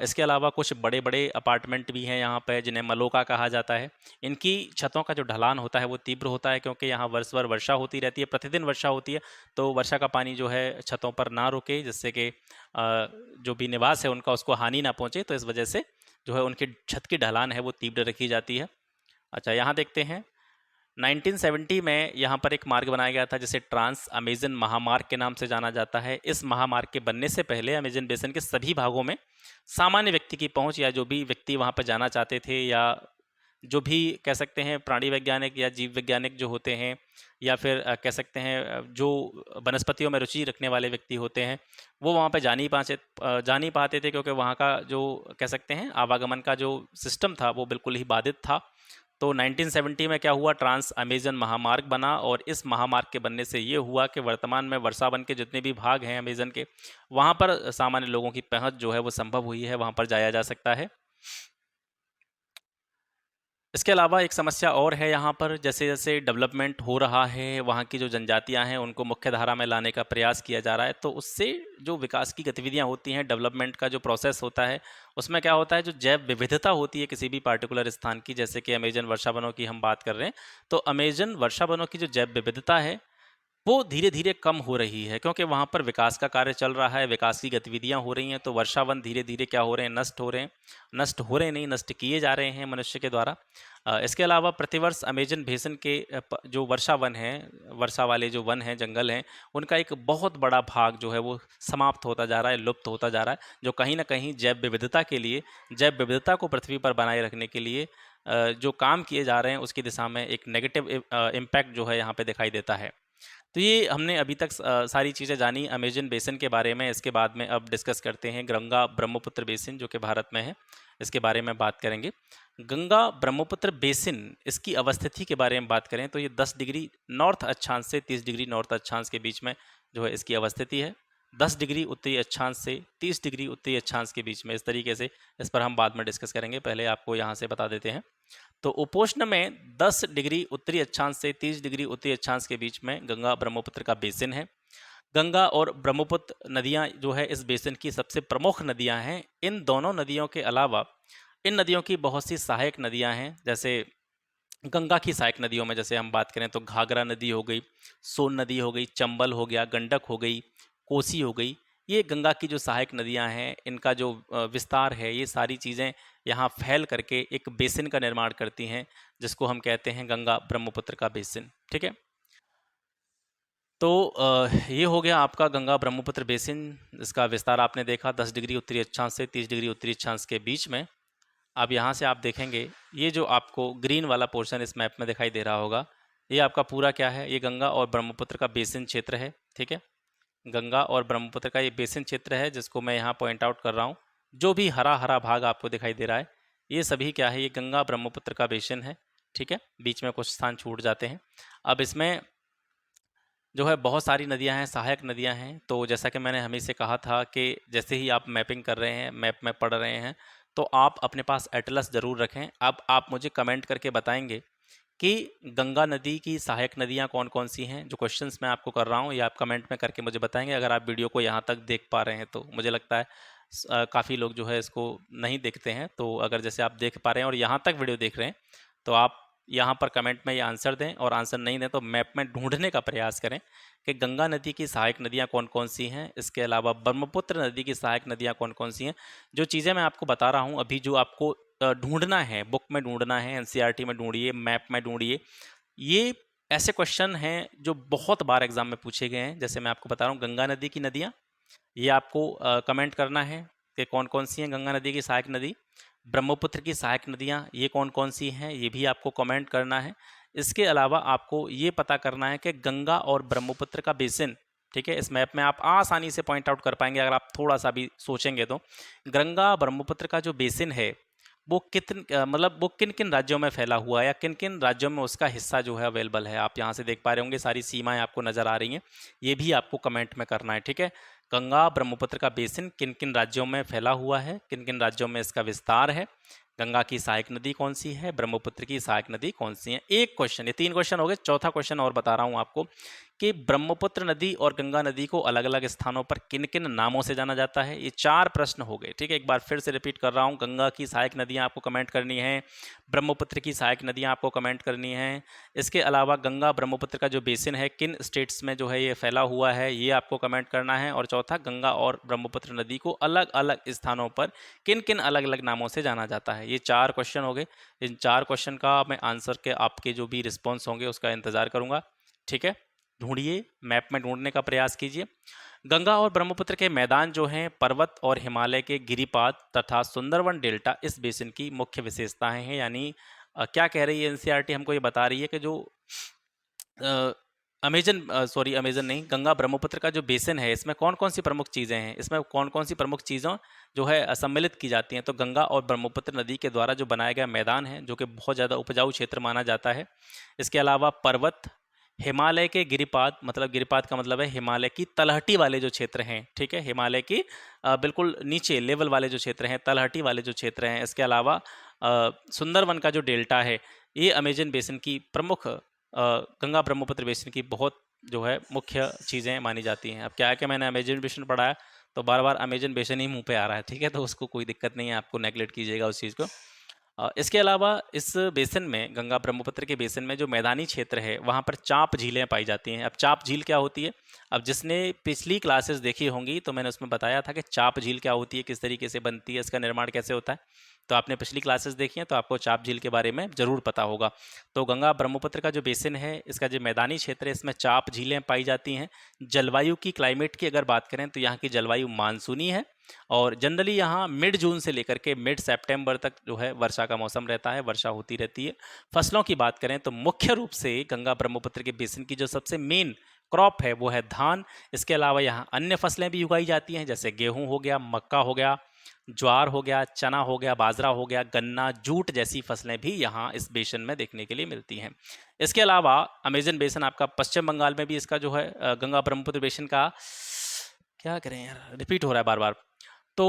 इसके अलावा कुछ बड़े बड़े अपार्टमेंट भी हैं यहाँ पर जिन्हें मलोका कहा जाता है। इनकी छतों का जो ढलान होता है वो तीव्र होता है, क्योंकि यहाँ वर्ष भर वर्षा होती रहती है, प्रतिदिन वर्षा होती है, तो वर्षा का पानी जो है छतों पर ना रुके, जिससे कि जो भी निवास है उनका उसको हानि ना पहुँचे, तो इस वजह से जो है उनकी छत की ढलान है वो तीव्र रखी जाती है। अच्छा, यहाँ देखते हैं 1970 में यहाँ पर एक मार्ग बनाया गया था जिसे ट्रांस अमेजन महामार्ग के नाम से जाना जाता है। इस महामार्ग के बनने से पहले अमेजन बेसिन के सभी भागों में सामान्य व्यक्ति की पहुँच, या जो भी व्यक्ति वहाँ पर जाना चाहते थे, या जो भी कह सकते हैं प्राणी वैज्ञानिक या जीव वैज्ञानिक जो होते हैं, या फिर कह सकते हैं जो वनस्पतियों में रुचि रखने वाले व्यक्ति होते हैं, वो वहाँ पे जा नहीं पाते थे, क्योंकि वहाँ का जो कह सकते हैं आवागमन का जो सिस्टम था वो बिल्कुल ही बाधित था। तो 1970 में क्या हुआ, ट्रांस अमेजन महामार्ग बना, और इस महामार्ग के बनने से ये हुआ कि वर्तमान में वर्षा वन के जितने भी भाग हैं अमेजन के, वहाँ पर सामान्य लोगों की पहुँच जो है वो संभव हुई है, वहाँ पर जाया जा सकता है। इसके अलावा एक समस्या और है यहाँ पर, जैसे-जैसे डेवलपमेंट हो रहा है, वहाँ की जो जनजातियाँ हैं, उनको मुख्य धारा में लाने का प्रयास किया जा रहा है, तो उससे जो विकास की गतिविधियाँ होती हैं, डेवलपमेंट का जो प्रोसेस होता है, उसमें क्या होता है, जो जैव विविधता होती है किसी भी पार्टिकुलर स्थान की, जैसे कि अमेज़न वर्षा वनों की हम बात कर रहे हैं, तो अमेज़न वर्षा वनों की जो जैव विविधता है, वो धीरे-धीरे कम हो रही है, क्योंकि वहाँ पर विकास का कार्य चल रहा है, विकास की गतिविधियाँ हो रही हैं, तो वर्षावन धीरे-धीरे क्या हो रहे हैं, नष्ट हो रहे हैं। नष्ट हो रहे नहीं, नष्ट किए जा रहे हैं मनुष्य के द्वारा। इसके अलावा प्रतिवर्ष अमेज़न बेसिन के जो वर्षावन हैं, वर्षा वाले जो वन हैं, जंगल हैं, उनका एक बहुत बड़ा भाग जो है वो समाप्त होता जा रहा है, लुप्त होता जा रहा है, जो कहीं न कहीं जैव विविधता के लिए, जैव विविधता को पृथ्वी पर बनाए रखने के लिए जो काम किए जा रहे हैं, उसकी दिशा में एक नेगेटिव इम्पैक्ट जो है यहाँ पे दिखाई देता है। तो ये हमने अभी तक सारी चीज़ें जानी अमेज़न बेसिन के बारे में। इसके बाद में अब डिस्कस करते हैं गंगा ब्रह्मपुत्र बेसिन, जो कि भारत में है, इसके बारे में बात करेंगे। गंगा ब्रह्मपुत्र बेसिन, इसकी अवस्थिति के बारे में बात करें तो ये 10 डिग्री नॉर्थ अक्षांश से 30 डिग्री नॉर्थ अक्षांश के बीच में जो है इसकी अवस्थिति है। 10 डिग्री उत्तरी अक्षांश से 30 डिग्री उत्तरी अक्षांश के बीच में, इस तरीके से। इस पर हम बाद में डिस्कस करेंगे, पहले आपको यहाँ से बता देते हैं। तो उपोष्ण में 10 डिग्री उत्तरी अक्षांश से 30 डिग्री उत्तरी अक्षांश के बीच में गंगा ब्रह्मपुत्र का बेसिन है। गंगा और ब्रह्मपुत्र नदियां जो है इस बेसिन की सबसे प्रमुख नदियां हैं। इन दोनों नदियों के अलावा इन नदियों की बहुत सी सहायक नदियां हैं। जैसे गंगा की सहायक नदियों में जैसे हम बात करें तो घाघरा नदी हो गई, सोन नदी हो गई, चंबल हो गया, गंडक हो गई, कोसी हो गई। ये गंगा की जो सहायक नदियां हैं, इनका जो विस्तार है, ये सारी चीज़ें यहाँ फैल करके एक बेसिन का निर्माण करती हैं, जिसको हम कहते हैं गंगा ब्रह्मपुत्र का बेसिन। ठीक है। तो ये हो गया आपका गंगा ब्रह्मपुत्र बेसिन। इसका विस्तार आपने देखा, 10 डिग्री उत्तरी अक्षांश से 30 डिग्री उत्तरी अक्षांश के बीच में। अब यहाँ से आप देखेंगे, ये जो आपको ग्रीन वाला पोर्शन इस मैप में दिखाई दे रहा होगा, ये आपका पूरा क्या है, ये गंगा और ब्रह्मपुत्र का बेसिन क्षेत्र है। ठीक है। गंगा और ब्रह्मपुत्र का ये बेसिन क्षेत्र है, जिसको मैं यहाँ पॉइंट आउट कर रहा हूँ। जो भी हरा हरा भाग आपको दिखाई दे रहा है, ये सभी क्या है, ये गंगा ब्रह्मपुत्र का बेसिन है। ठीक है। बीच में कुछ स्थान छूट जाते हैं। अब इसमें जो है बहुत सारी नदियां हैं, सहायक नदियां हैं। तो जैसा कि मैंने हमें से कहा था कि जैसे ही आप मैपिंग कर रहे हैं, मैप में पढ़ रहे हैं, तो आप अपने पास एटलस ज़रूर रखें। अब आप मुझे कमेंट करके बताएंगे कि गंगा नदी की सहायक नदियां कौन कौन सी हैं। जो क्वेश्चंस मैं आपको कर रहा हूं, ये आप कमेंट में करके मुझे बताएंगे। अगर आप वीडियो को यहाँ तक देख पा रहे हैं तो मुझे लगता है काफ़ी लोग जो है इसको नहीं देखते हैं। तो अगर जैसे आप देख पा रहे हैं और यहाँ तक वीडियो देख रहे हैं, तो आप यहाँ पर कमेंट में ये आंसर दें, और आंसर नहीं दें तो मैप में ढूंढने का प्रयास करें कि गंगा नदी की सहायक नदियाँ कौन कौन सी हैं। इसके अलावा ब्रह्मपुत्र नदी की सहायक नदियाँ कौन कौन सी हैं। जो चीज़ें मैं आपको बता रहा हूँ अभी, जो आपको ढूंढना है, बुक में ढूंढना है, एनसीईआरटी में ढूंढिए, मैप में ढूंढिए। ये ऐसे क्वेश्चन हैं जो बहुत बार एग्जाम में पूछे गए हैं। जैसे मैं आपको बता रहा हूँ, गंगा नदी की नदियाँ, ये आपको कमेंट करना है कि कौन कौन सी हैं गंगा नदी की सहायक नदी। ब्रह्मपुत्र की सहायक नदियाँ ये कौन कौन सी हैं, ये भी आपको कमेंट करना है। इसके अलावा आपको ये पता करना है कि गंगा और ब्रह्मपुत्र का बेसिन, ठीक है, इस मैप में आप आसानी से पॉइंट आउट कर पाएंगे अगर आप थोड़ा सा भी सोचेंगे तो। गंगा ब्रह्मपुत्र का जो बेसिन है वो मतलब वो किन किन राज्यों में फैला हुआ है, या किन किन राज्यों में उसका हिस्सा जो है अवेलेबल है। आप यहाँ से देख पा रहे होंगे, सारी सीमाएं आपको नज़र आ रही हैं। ये भी आपको कमेंट में करना है। ठीक है। गंगा ब्रह्मपुत्र का बेसिन किन किन राज्यों में फैला हुआ है, किन किन राज्यों में इसका विस्तार है, गंगा की सहायक नदी कौन सी है, ब्रह्मपुत्र की सहायक नदी कौन सी है। एक क्वेश्चन, ये 3 क्वेश्चन हो गए। चौथा क्वेश्चन और बता रहा हूँ आपको कि ब्रह्मपुत्र नदी और गंगा नदी को अलग अलग स्थानों पर किन किन नामों से जाना जाता है। ये 4 प्रश्न हो गए। ठीक है। एक बार फिर से रिपीट कर रहा हूँ, गंगा की सहायक नदियाँ आपको कमेंट करनी है, ब्रह्मपुत्र की सहायक नदियाँ आपको कमेंट करनी है। इसके अलावा गंगा ब्रह्मपुत्र का जो बेसिन है किन स्टेट्स में जो है ये फैला हुआ है, ये आपको कमेंट करना है। और चौथा, गंगा और ब्रह्मपुत्र नदी को अलग अलग स्थानों पर किन किन अलग अलग नामों से जाना जाता है। ये 4 क्वेश्चन हो गए। इन 4 क्वेश्चन का मैं आंसर के आपके जो भी रिस्पॉन्स होंगे उसका इंतज़ार करूँगा। ठीक है। ढूंढिए, मैप में ढूंढने का प्रयास कीजिए। गंगा और ब्रह्मपुत्र के मैदान जो हैं पर्वत और हिमालय के गिरिपाद तथा सुंदरवन डेल्टा इस बेसिन की मुख्य विशेषताएं हैं। यानी क्या कह रही है एनसीईआरटी, हमको ये बता रही है कि जो अमेजन नहीं, गंगा ब्रह्मपुत्र का जो बेसिन है, इसमें कौन कौन सी प्रमुख चीज़ें हैं, इसमें कौन कौन सी प्रमुख चीज़ों जो है सम्मिलित की जाती हैं। तो गंगा और ब्रह्मपुत्र नदी के द्वारा जो बनाया गया मैदान है, जो कि बहुत ज़्यादा उपजाऊ क्षेत्र माना जाता है। इसके अलावा पर्वत, हिमालय के गिरिपाद, मतलब गिरिपाद का मतलब है हिमालय की तलहटी वाले जो क्षेत्र हैं, ठीक है, हिमालय की बिल्कुल नीचे लेवल वाले जो क्षेत्र हैं, तलहटी वाले जो क्षेत्र हैं। इसके अलावा सुंदरवन का जो डेल्टा है, ये अमेजन बेसिन की प्रमुख गंगा ब्रह्मपुत्र बेसिन की बहुत जो है मुख्य चीज़ें मानी जाती हैं। अब क्या है कि मैंने अमेजन बेसिन पढ़ा है तो बार बार अमेजन बेसिन ही मुंह पे आ रहा है, ठीक है, तो उसको कोई दिक्कत नहीं है, आपको नेगलेक्ट कीजिएगा उस चीज़ को। इसके अलावा इस बेसिन में, गंगा ब्रह्मपुत्र के बेसिन में जो मैदानी क्षेत्र है वहाँ पर चाप झीलें पाई जाती हैं। अब चाप झील क्या होती है? अब जिसने पिछली क्लासेस देखी होंगी तो मैंने उसमें बताया था कि चाप झील क्या होती है, किस तरीके से बनती है, इसका निर्माण कैसे होता है। तो आपने पिछली क्लासेस देखी हैं तो आपको चाप झील के बारे में ज़रूर पता होगा। तो गंगा ब्रह्मपुत्र का जो बेसिन है, इसका जो मैदानी क्षेत्र है, इसमें चाप झीलें पाई जाती हैं। जलवायु की, क्लाइमेट की अगर बात करें तो यहाँ की जलवायु मानसूनी है और जनरली यहाँ मिड जून से लेकर के मिड सितंबर तक जो है वर्षा का मौसम रहता है, वर्षा होती रहती है। फसलों की बात करें तो मुख्य रूप से गंगा ब्रह्मपुत्र के बेसिन की जो सबसे मेन क्रॉप है वो है धान। इसके अलावा यहाँ अन्य फसलें भी उगाई जाती हैं, जैसे गेहूं हो गया, मक्का हो गया, ज्वार हो गया, चना हो गया, बाजरा हो गया, गन्ना, जूट जैसी फसलें भी यहाँ इस बेसिन में देखने के लिए मिलती हैं। इसके अलावा अमेजन बेसिन आपका पश्चिम बंगाल में भी, इसका जो है गंगा ब्रह्मपुत्र बेसिन का, क्या करें यार, रिपीट हो रहा है बार बार। तो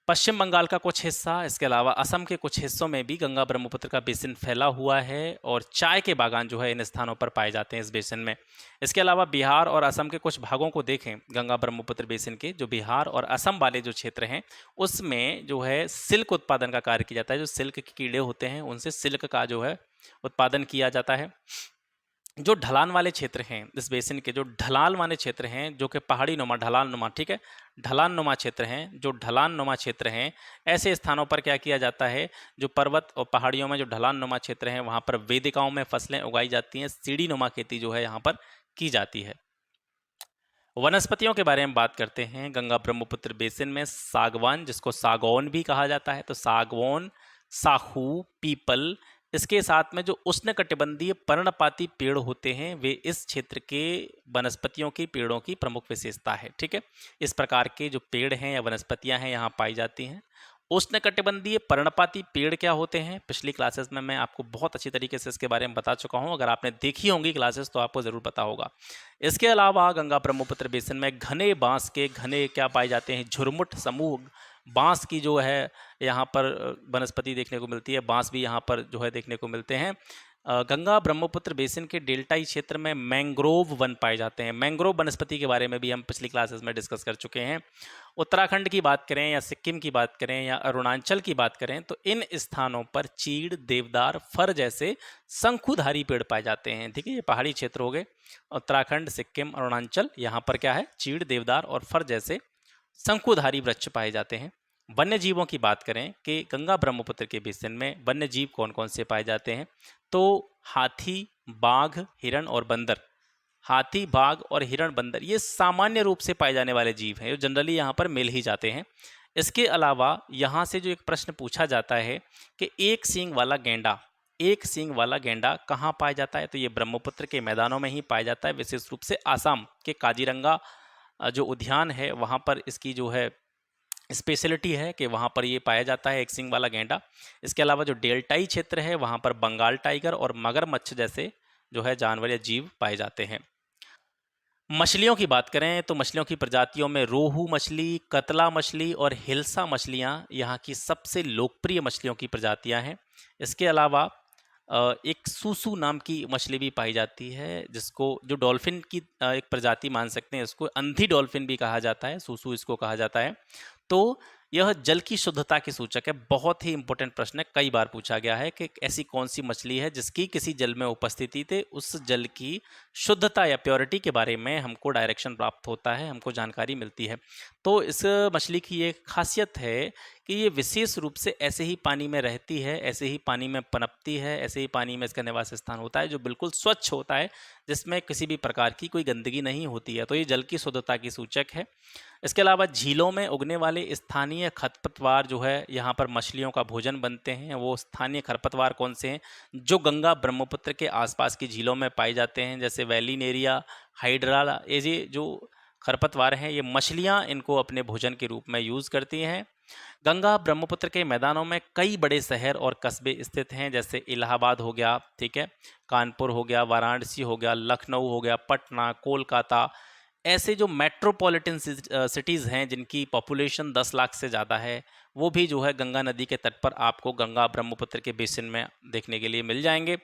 पश्चिम बंगाल का कुछ हिस्सा, इसके अलावा असम के कुछ हिस्सों में भी गंगा ब्रह्मपुत्र का बेसिन फैला हुआ है और चाय के बागान जो है इन स्थानों पर पाए जाते हैं इस बेसिन में। इसके अलावा बिहार और असम के कुछ भागों को देखें, गंगा ब्रह्मपुत्र बेसिन के जो बिहार और असम वाले जो क्षेत्र हैं उसमें जो है सिल्क उत्पादन का कार्य किया जाता है। जो सिल्क के कीड़े होते हैं उनसे सिल्क का जो है उत्पादन किया जाता है। जो ढलान वाले क्षेत्र हैं इस बेसिन के, जो ढलान वाले क्षेत्र हैं, जो कि पहाड़ी नुमा, ढलान नुमा, ठीक है, ढलान नुमा क्षेत्र हैं, जो ढलान नुमा क्षेत्र हैं, ऐसे स्थानों पर क्या किया जाता है, जो पर्वत और पहाड़ियों में जो ढलान नुमा क्षेत्र हैं वहाँ पर वेदिकाओं में फसलें उगाई जाती हैं, सीढ़ी नुमा खेती जो है यहाँ पर की जाती है। वनस्पतियों के बारे में बात करते हैं। गंगा ब्रह्मपुत्र बेसिन में सागवान, जिसको सागौन भी कहा जाता है, तो सागौन, साखू, पीपल, इसके साथ में जो उष्णकटिबंधीय पर्णपाती पेड़ होते हैं वे इस क्षेत्र के वनस्पतियों की, पेड़ों की प्रमुख विशेषता है, ठीक है। इस प्रकार के जो पेड़ हैं या वनस्पतियां हैं यहाँ पाई जाती हैं। उष्णकटिबंधीय पर्णपाती पेड़ क्या होते हैं, पिछली क्लासेस में मैं आपको बहुत अच्छी तरीके से इसके बारे में बता चुका हूँ। अगर आपने देखी होंगी क्लासेस तो आपको ज़रूर पता होगा। इसके अलावा गंगा ब्रह्मपुत्र बेसिन में घने बांस के, घने क्या पाए जाते हैं, झुरमुट समूह बांस की जो है यहाँ पर वनस्पति देखने को मिलती है। बांस भी यहाँ पर जो है देखने को मिलते हैं। गंगा ब्रह्मपुत्र बेसिन के डेल्टाई क्षेत्र में मैंग्रोव वन पाए जाते हैं। मैंग्रोव वनस्पति के बारे में भी हम पिछली क्लासेस में डिस्कस कर चुके हैं। उत्तराखंड की बात करें या सिक्किम की बात करें या अरुणाचल की बात करें तो इन स्थानों पर चीड़, देवदार, फर जैसे शंकुधारी पेड़ पाए जाते हैं, ठीक है। ये पहाड़ी क्षेत्र हो गए, उत्तराखंड, सिक्किम, अरुणाचल, यहाँ पर क्या है, चीड़, देवदार और फर जैसे शंकुधारी वृक्ष पाए जाते हैं। वन्य जीवों की बात करें कि गंगा ब्रह्मपुत्र के बेसिन में वन्य जीव कौन कौन से पाए जाते हैं, तो हाथी, बाघ, हिरण और बंदर। हाथी, बाघ और हिरण, बंदर ये सामान्य रूप से पाए जाने वाले जीव हैं, जो जनरली यहाँ पर मिल ही जाते हैं। इसके अलावा यहाँ से जो एक प्रश्न पूछा जाता है कि एक सींग वाला गेंडा, एक सींग वाला गेंडा कहाँ पाया जाता है, तो ये ब्रह्मपुत्र के मैदानों में ही पाया जाता है। विशेष रूप से आसाम के काजीरंगा जो उद्यान है वहाँ पर इसकी जो है स्पेशलिटी है कि वहाँ पर ये पाया जाता है एक सींग वाला गेंडा। इसके अलावा जो डेल्टाई क्षेत्र है वहाँ पर बंगाल टाइगर और मगरमच्छ जैसे जो है जानवर या जीव पाए जाते हैं। मछलियों की बात करें तो मछलियों की प्रजातियों में रोहू मछली, कतला मछली और हिल्सा मछलियाँ यहाँ की सबसे लोकप्रिय मछलियों की प्रजातियाँ हैं। इसके अलावा एक सूसू नाम की मछली भी पाई जाती है, जिसको जो डॉल्फिन की एक प्रजाति मान सकते हैं, इसको अंधी डॉल्फिन भी कहा जाता है, सूसू इसको कहा जाता है। तो यह जल की शुद्धता की सूचक है। बहुत ही इंपॉर्टेंट प्रश्न है, कई बार पूछा गया है कि ऐसी कौन सी मछली है जिसकी किसी जल में उपस्थिति थे उस जल की शुद्धता या प्योरिटी के बारे में हमको डायरेक्शन प्राप्त होता है, हमको जानकारी मिलती है। तो इस मछली की ये खासियत है कि ये विशेष रूप से ऐसे ही पानी में रहती है, ऐसे ही पानी में पनपती है, ऐसे ही पानी में इसका निवास स्थान होता है जो बिल्कुल स्वच्छ होता है, जिसमें किसी भी प्रकार की कोई गंदगी नहीं होती है। तो ये जल की शुद्धता की सूचक है। इसके अलावा झीलों में उगने वाले स्थानीय खरपतवार जो है यहाँ पर मछलियों का भोजन बनते हैं। वो स्थानीय खरपतवार कौन से हैं, जो गंगा ब्रह्मपुत्र के आसपास की झीलों में पाए जाते हैं, जैसे वैलिनेरिया, हाइड्रा, ये जो खरपतवार हैं ये मछलियाँ इनको अपने भोजन के रूप में यूज़ करती हैं। गंगा ब्रह्मपुत्र के मैदानों में कई बड़े शहर और कस्बे स्थित हैं, जैसे इलाहाबाद हो गया, ठीक है, कानपुर हो गया, वाराणसी हो गया, लखनऊ हो गया, पटना, कोलकाता। ऐसे जो मेट्रोपॉलिटन सिटीज़ हैं जिनकी पॉपुलेशन 10 लाख से ज़्यादा है, वो भी जो है गंगा नदी के तट पर आपको गंगा ब्रह्मपुत्र के बेसिन में देखने के लिए मिल जाएंगे।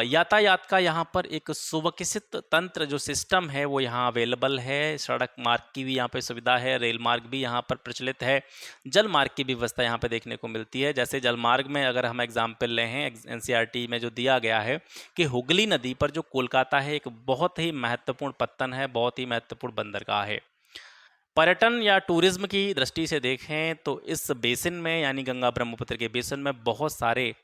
यातायात का यहाँ पर एक सुविकसित तंत्र जो सिस्टम है वो यहाँ अवेलेबल है। सड़क मार्ग की भी यहाँ पे सुविधा है, रेल मार्ग भी यहाँ पर प्रचलित है, जल मार्ग की भी व्यवस्था यहाँ पे देखने को मिलती है। जैसे जल मार्ग में अगर हम एग्जाम्पल लें हैं, एनसीईआरटी में जो दिया गया है कि हुगली नदी पर जो कोलकाता है एक बहुत ही महत्वपूर्ण पत्तन है, बहुत ही महत्वपूर्ण बंदरगाह है। पर्यटन या टूरिज्म की दृष्टि से देखें तो इस बेसिन में यानी गंगा ब्रह्मपुत्र के बेसिन में बहुत सारे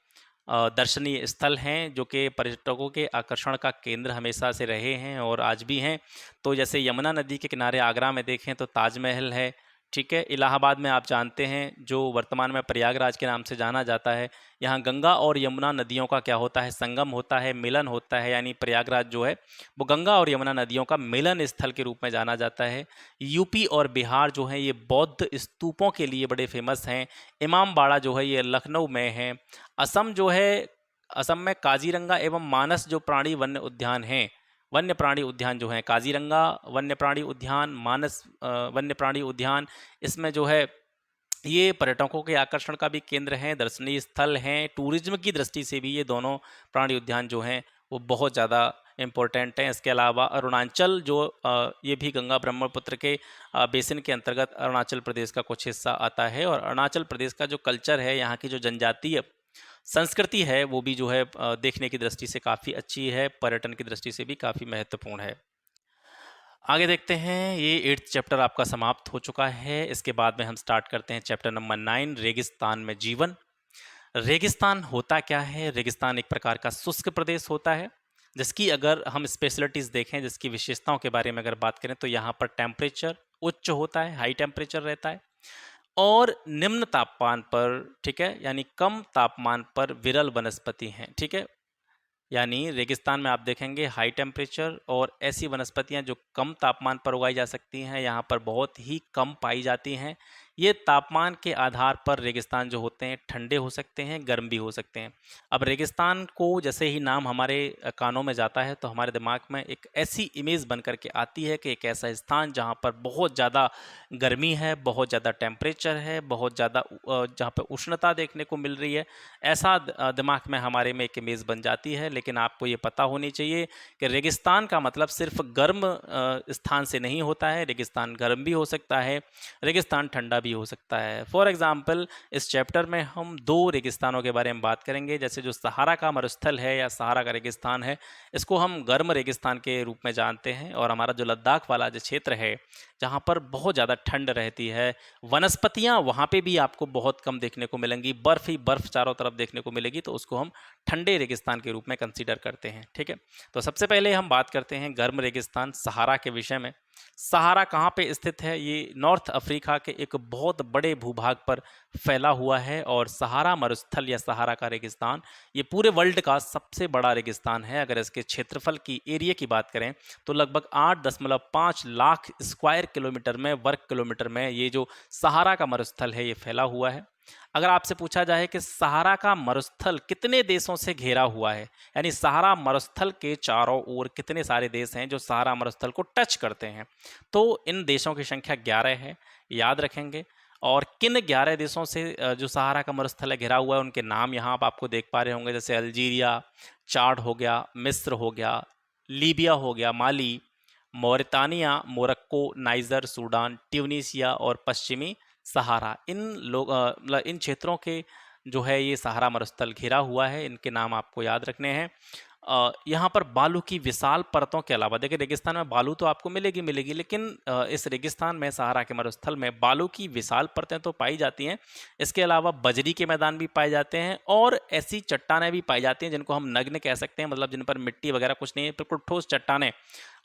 दर्शनीय स्थल हैं जो कि पर्यटकों के आकर्षण का केंद्र हमेशा से रहे हैं और आज भी हैं। तो जैसे यमुना नदी के किनारे आगरा में देखें तो ताजमहल है, ठीक है। इलाहाबाद में आप जानते हैं जो वर्तमान में प्रयागराज के नाम से जाना जाता है, यहाँ गंगा और यमुना नदियों का क्या होता है, संगम होता है, मिलन होता है, यानी प्रयागराज जो है वो गंगा और यमुना नदियों का मिलन स्थल के रूप में जाना जाता है। यूपी और बिहार जो है ये बौद्ध स्तूपों के लिए बड़े फेमस हैं। इमामबाड़ा जो है ये लखनऊ में है। असम जो है, असम में काजीरंगा एवं मानस जो प्राणी वन्य उद्यान हैं, वन्य प्राणी उद्यान जो है काजीरंगा वन्य प्राणी उद्यान, मानस वन्य प्राणी उद्यान, इसमें जो है ये पर्यटकों के आकर्षण का भी केंद्र हैं, दर्शनीय स्थल हैं। टूरिज्म की दृष्टि से भी ये दोनों प्राणी उद्यान जो हैं वो बहुत ज़्यादा इम्पोर्टेंट हैं। इसके अलावा अरुणाचल जो ये भी गंगा ब्रह्मपुत्र के बेसिन के अंतर्गत अरुणाचल प्रदेश का कुछ हिस्सा आता है, और अरुणाचल प्रदेश का जो कल्चर है, यहाँ की जो जनजातीय संस्कृति है वो भी जो है देखने की दृष्टि से काफ़ी अच्छी है, पर्यटन की दृष्टि से भी काफ़ी महत्वपूर्ण है। आगे देखते हैं, ये 8th चैप्टर आपका समाप्त हो चुका है। इसके बाद में हम स्टार्ट करते हैं चैप्टर नंबर 9, रेगिस्तान में जीवन। रेगिस्तान होता क्या है? रेगिस्तान एक प्रकार का शुष्क प्रदेश होता है जिसकी अगर हम स्पेशलिटीज़ देखें, जिसकी विशेषताओं के बारे में अगर बात करें तो यहाँ पर टेम्परेचर उच्च होता है, हाई टेम्परेचर रहता है, और निम्न तापमान पर, ठीक है, यानी कम तापमान पर विरल वनस्पति हैं, ठीक है। यानी रेगिस्तान में आप देखेंगे हाई टेम्परेचर और ऐसी वनस्पतियां जो कम तापमान पर उगाई जा सकती हैं यहाँ पर बहुत ही कम पाई जाती हैं। ये तापमान के आधार पर रेगिस्तान जो होते हैं ठंडे हो सकते हैं, गर्म भी हो सकते हैं। अब रेगिस्तान को जैसे ही नाम हमारे कानों में जाता है तो हमारे दिमाग में एक ऐसी इमेज बन करके आती है कि एक ऐसा स्थान जहाँ पर बहुत ज़्यादा गर्मी है, बहुत ज़्यादा टेम्परेचर है, बहुत ज़्यादा जहाँ पर उष्णता देखने को मिल रही है, ऐसा दिमाग में हमारे में एक इमेज बन जाती है। लेकिन आपको ये पता होनी चाहिए कि रेगिस्तान का मतलब सिर्फ गर्म स्थान से नहीं होता है। रेगिस्तान गर्म भी हो सकता है, रेगिस्तान ठंडा भी हो सकता है। फॉर एग्जांपल इस चैप्टर में हम 2 रेगिस्तानों के बारे में बात करेंगे। जैसे जो सहारा का मरुस्थल है या सहारा का रेगिस्तान है, इसको हम गर्म रेगिस्तान के रूप में जानते हैं, और हमारा जो लद्दाख वाला जो क्षेत्र है जहाँ पर बहुत ज़्यादा ठंड रहती है, वनस्पतियाँ वहाँ पे भी आपको बहुत कम देखने को मिलेंगी, बर्फ़ ही बर्फ़ चारों तरफ देखने को मिलेगी, तो उसको हम ठंडे रेगिस्तान के रूप में कंसीडर करते हैं, ठीक है। तो सबसे पहले हम बात करते हैं गर्म रेगिस्तान सहारा के विषय में। सहारा कहाँ पे स्थित है? ये नॉर्थ अफ्रीका के एक बहुत बड़े भूभाग पर फैला हुआ है, और सहारा मरुस्थल या सहारा का रेगिस्तान ये पूरे वर्ल्ड का सबसे बड़ा रेगिस्तान है। अगर इसके क्षेत्रफल की, एरिया की बात करें तो लगभग 8.5 लाख स्क्वायर किलोमीटर में, वर्ग किलोमीटर में ये जो सहारा का मरुस्थल है ये फैला हुआ है। अगर आपसे पूछा जाए कि सहारा का मरुस्थल कितने देशों से घेरा हुआ है, यानी सहारा मरुस्थल के चारों ओर कितने सारे देश हैं जो सहारा मरुस्थल को टच करते हैं, तो इन देशों की संख्या 11 है, याद रखेंगे। और किन 11 देशों से जो सहारा का मरुस्थल है घिरा हुआ है उनके नाम यहाँ आप आपको देख पा रहे होंगे, जैसे अल्जीरिया, चाड हो गया, मिस्र हो गया, लीबिया हो गया, Mali, Mauritania, Morocco, Niger, Sudan, Tunisia और पश्चिमी सहारा। इन लोग मतलब इन क्षेत्रों के जो है ये सहारा मरुस्थल घिरा हुआ है, इनके नाम आपको याद रखने हैं। यहाँ पर बालू की विशाल परतों के अलावा, देखिए रेगिस्तान में बालू तो आपको मिलेगी मिलेगी, लेकिन इस रेगिस्तान में, सहारा के मरुस्थल में बालू की विशाल परतें तो पाई जाती हैं। इसके अलावा बजरी के मैदान भी पाए जाते हैं, और ऐसी चट्टानें भी पाई जाती हैं जिनको हम नग्न कह सकते हैं, मतलब जिन पर मिट्टी वगैरह कुछ नहीं है, बिल्कुल ठोस चट्टानें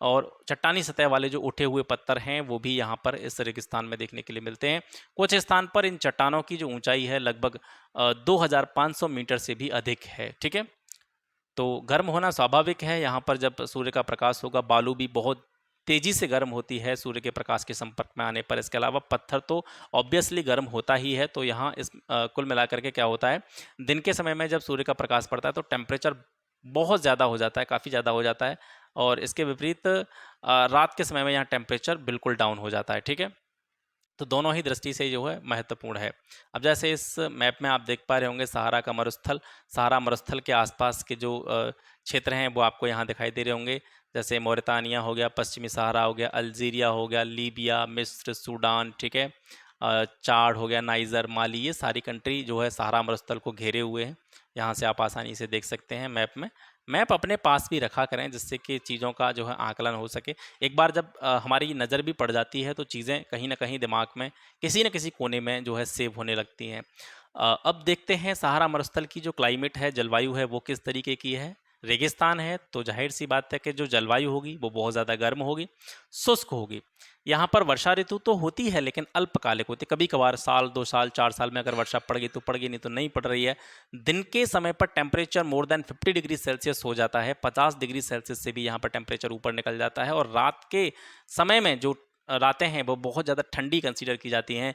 और चट्टानी सतह वाले जो उठे हुए पत्थर हैं वो भी यहाँ पर इस रेगिस्तान में देखने के लिए मिलते हैं। कुछ स्थान पर इन चट्टानों की जो ऊंचाई है लगभग 2500 मीटर से भी अधिक है, ठीक है। तो गर्म होना स्वाभाविक है, यहाँ पर जब सूर्य का प्रकाश होगा बालू भी बहुत तेज़ी से गर्म होती है सूर्य के प्रकाश के संपर्क में आने पर। इसके अलावा पत्थर तो ऑब्वियसली गर्म होता ही है। तो यहाँ इस कुल मिलाकर के क्या होता है, दिन के समय में जब सूर्य का प्रकाश पड़ता है तो टेम्परेचर बहुत ज़्यादा हो जाता है, काफ़ी ज़्यादा हो जाता है, और इसके विपरीत रात के समय में यहाँ टेम्परेचर बिल्कुल डाउन हो जाता है। ठीक है, तो दोनों ही दृष्टि से जो है महत्वपूर्ण है। अब जैसे इस मैप में आप देख पा रहे होंगे सहारा का मरुस्थल, सहारा मरुस्थल के आसपास के जो क्षेत्र हैं वो आपको यहाँ दिखाई दे रहे होंगे। जैसे मोरितानिया हो गया, पश्चिमी सहारा हो गया, अल्जीरिया हो गया, लीबिया, मिस्र, सूडान, ठीक है, चाड हो गया, नाइजर, माली, ये सारी कंट्री जो है सहारा मरुस्थल को घेरे हुए हैं। यहाँ से आप आसानी से देख सकते हैं मैप में। मैप अपने पास भी रखा करें जिससे कि चीज़ों का जो है आकलन हो सके। एक बार जब हमारी नज़र भी पड़ जाती है तो चीज़ें कहीं ना कहीं दिमाग में किसी न किसी कोने में जो है सेव होने लगती हैं। अब देखते हैं सहारा मरुस्थल की जो क्लाइमेट है, जलवायु है, वो किस तरीके की है। रेगिस्तान है तो जाहिर सी बात है कि जो जलवायु होगी वो बहुत ज़्यादा गर्म होगी, शुष्क होगी। यहाँ पर वर्षा ऋतु तो होती है लेकिन अल्पकालिक होती है। कभी कभार साल 2 साल 4 साल में अगर वर्षा पड़ गई तो पड़ गई, नहीं तो नहीं पड़ रही है। दिन के समय पर temperature more than 50 degree Celsius हो जाता है, 50 डिग्री सेल्सियस से भी यहाँ पर टेम्परेचर ऊपर निकल जाता है। और रात के समय में जो रातें हैं वो बहुत ज़्यादा ठंडी कंसीडर की जाती हैं।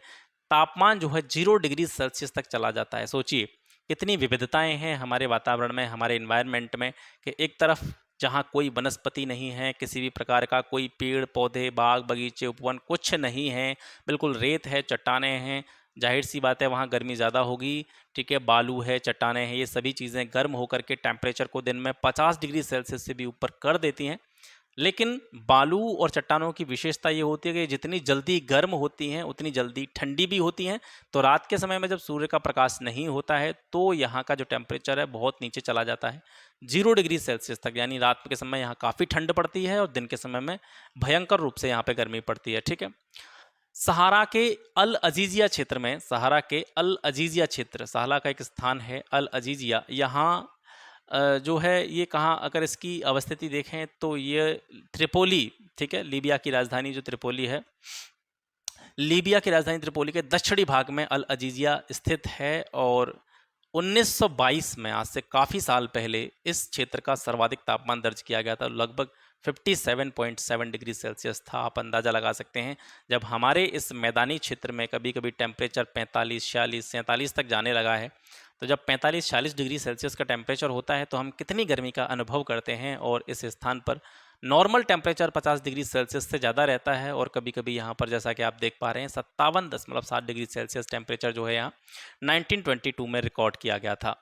तापमान जो है 0 डिग्री सेल्सियस तक चला जाता है। सोचिए कितनी विविधताएं हैं हमारे वातावरण में, हमारे इन्वायरमेंट में, कि एक तरफ जहाँ कोई वनस्पति नहीं है, किसी भी प्रकार का कोई पेड़ पौधे बाग बगीचे उपवन कुछ नहीं है, बिल्कुल रेत है, चट्टानें हैं। जाहिर सी बात है वहाँ गर्मी ज़्यादा होगी। ठीक है, बालू है, चट्टानें हैं, ये सभी चीज़ें गर्म होकर के टेम्परेचर को दिन में 50 डिग्री सेल्सियस से भी ऊपर कर देती हैं। लेकिन बालू और चट्टानों की विशेषता ये होती है कि जितनी जल्दी गर्म होती हैं उतनी जल्दी ठंडी भी होती हैं। तो रात के समय में जब सूर्य का प्रकाश नहीं होता है तो यहाँ का जो टेम्परेचर है बहुत नीचे चला जाता है, 0 डिग्री सेल्सियस तक। यानी रात के समय यहाँ काफ़ी ठंड पड़ती है और दिन के समय में भयंकर रूप से यहाँ पे गर्मी पड़ती है। ठीक है, सहारा के अल अजीजिया क्षेत्र में, सहारा के अल अजीजिया क्षेत्र, सहारा का एक स्थान है अल अजीजिया, यहाँ जो है ये कहाँ, अगर इसकी अवस्थिति देखें तो ये त्रिपोली, ठीक है, लीबिया की राजधानी जो त्रिपोली है, लीबिया की राजधानी त्रिपोली के दक्षिणी भाग में अल अजीजिया स्थित है। और 1922 में, आज से काफ़ी साल पहले, इस क्षेत्र का सर्वाधिक तापमान दर्ज किया गया था, लगभग 57.7 डिग्री सेल्सियस था। आप अंदाज़ा लगा सकते हैं जब हमारे इस मैदानी क्षेत्र में कभी कभी टेम्परेचर 45, 46, 47 तक जाने लगा है, तो जब 45-46 डिग्री सेल्सियस का टेम्परेचर होता है तो हम कितनी गर्मी का अनुभव करते हैं। और इस स्थान पर नॉर्मल टेम्परेचर 50 डिग्री सेल्सियस से ज़्यादा रहता है, और कभी कभी यहाँ पर जैसा कि आप देख पा रहे हैं 57.7 डिग्री सेल्सियस टेम्परेचर जो है यहाँ 1922 में रिकॉर्ड किया गया था।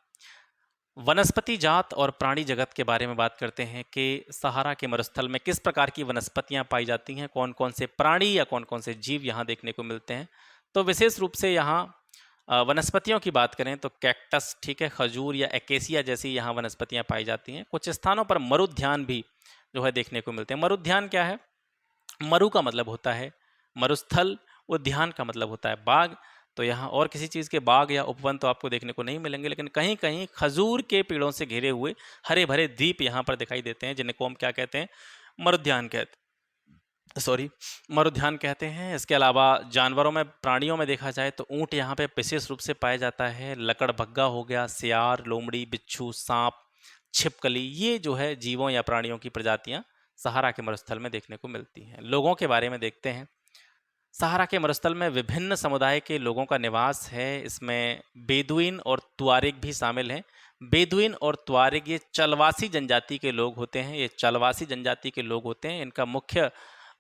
वनस्पति जात और प्राणी जगत के बारे में बात करते हैं कि सहारा के मरुस्थल में किस प्रकार की वनस्पतियां पाई जाती हैं, कौन कौन से प्राणी या कौन कौन से जीव यहाँ देखने को मिलते हैं। तो विशेष रूप से यहाँ वनस्पतियों की बात करें तो कैक्टस, ठीक है, खजूर या एकेसिया जैसी यहाँ वनस्पतियां पाई जाती हैं। कुछ स्थानों पर मरुद्यान भी जो है देखने को मिलते हैं। मरुद्यान क्या है? मरु का मतलब होता है मरुस्थल, उद्यान का मतलब होता है बाग। तो यहाँ और किसी चीज़ के बाग या उपवन तो आपको देखने को नहीं मिलेंगे, लेकिन कहीं कहीं खजूर के पेड़ों से घिरे हुए हरे भरे द्वीप यहाँ पर दिखाई देते हैं, जिन्हें को हम क्या कहते हैं? मरुद्यान कहते सॉरी मरुद्यान कहते हैं। इसके अलावा जानवरों में, प्राणियों में देखा जाए तो ऊँट यहाँ पे विशेष रूप से पाया जाता है। लकड़बग्गा हो गया, सियार, लोमड़ी, बिच्छू, सांप, छिपकली, ये जो है जीवों या प्राणियों की प्रजातियाँ सहारा के मरुस्थल में देखने को मिलती हैं। लोगों के बारे में देखते हैं। सहारा के मरुस्थल में विभिन्न समुदाय के लोगों का निवास है। इसमें बेदुइन और तुआरेग भी शामिल हैं। बेदुइन और तुआरेग ये चलवासी जनजाति के लोग होते हैं। ये चलवासी जनजाति के लोग होते हैं। इनका मुख्य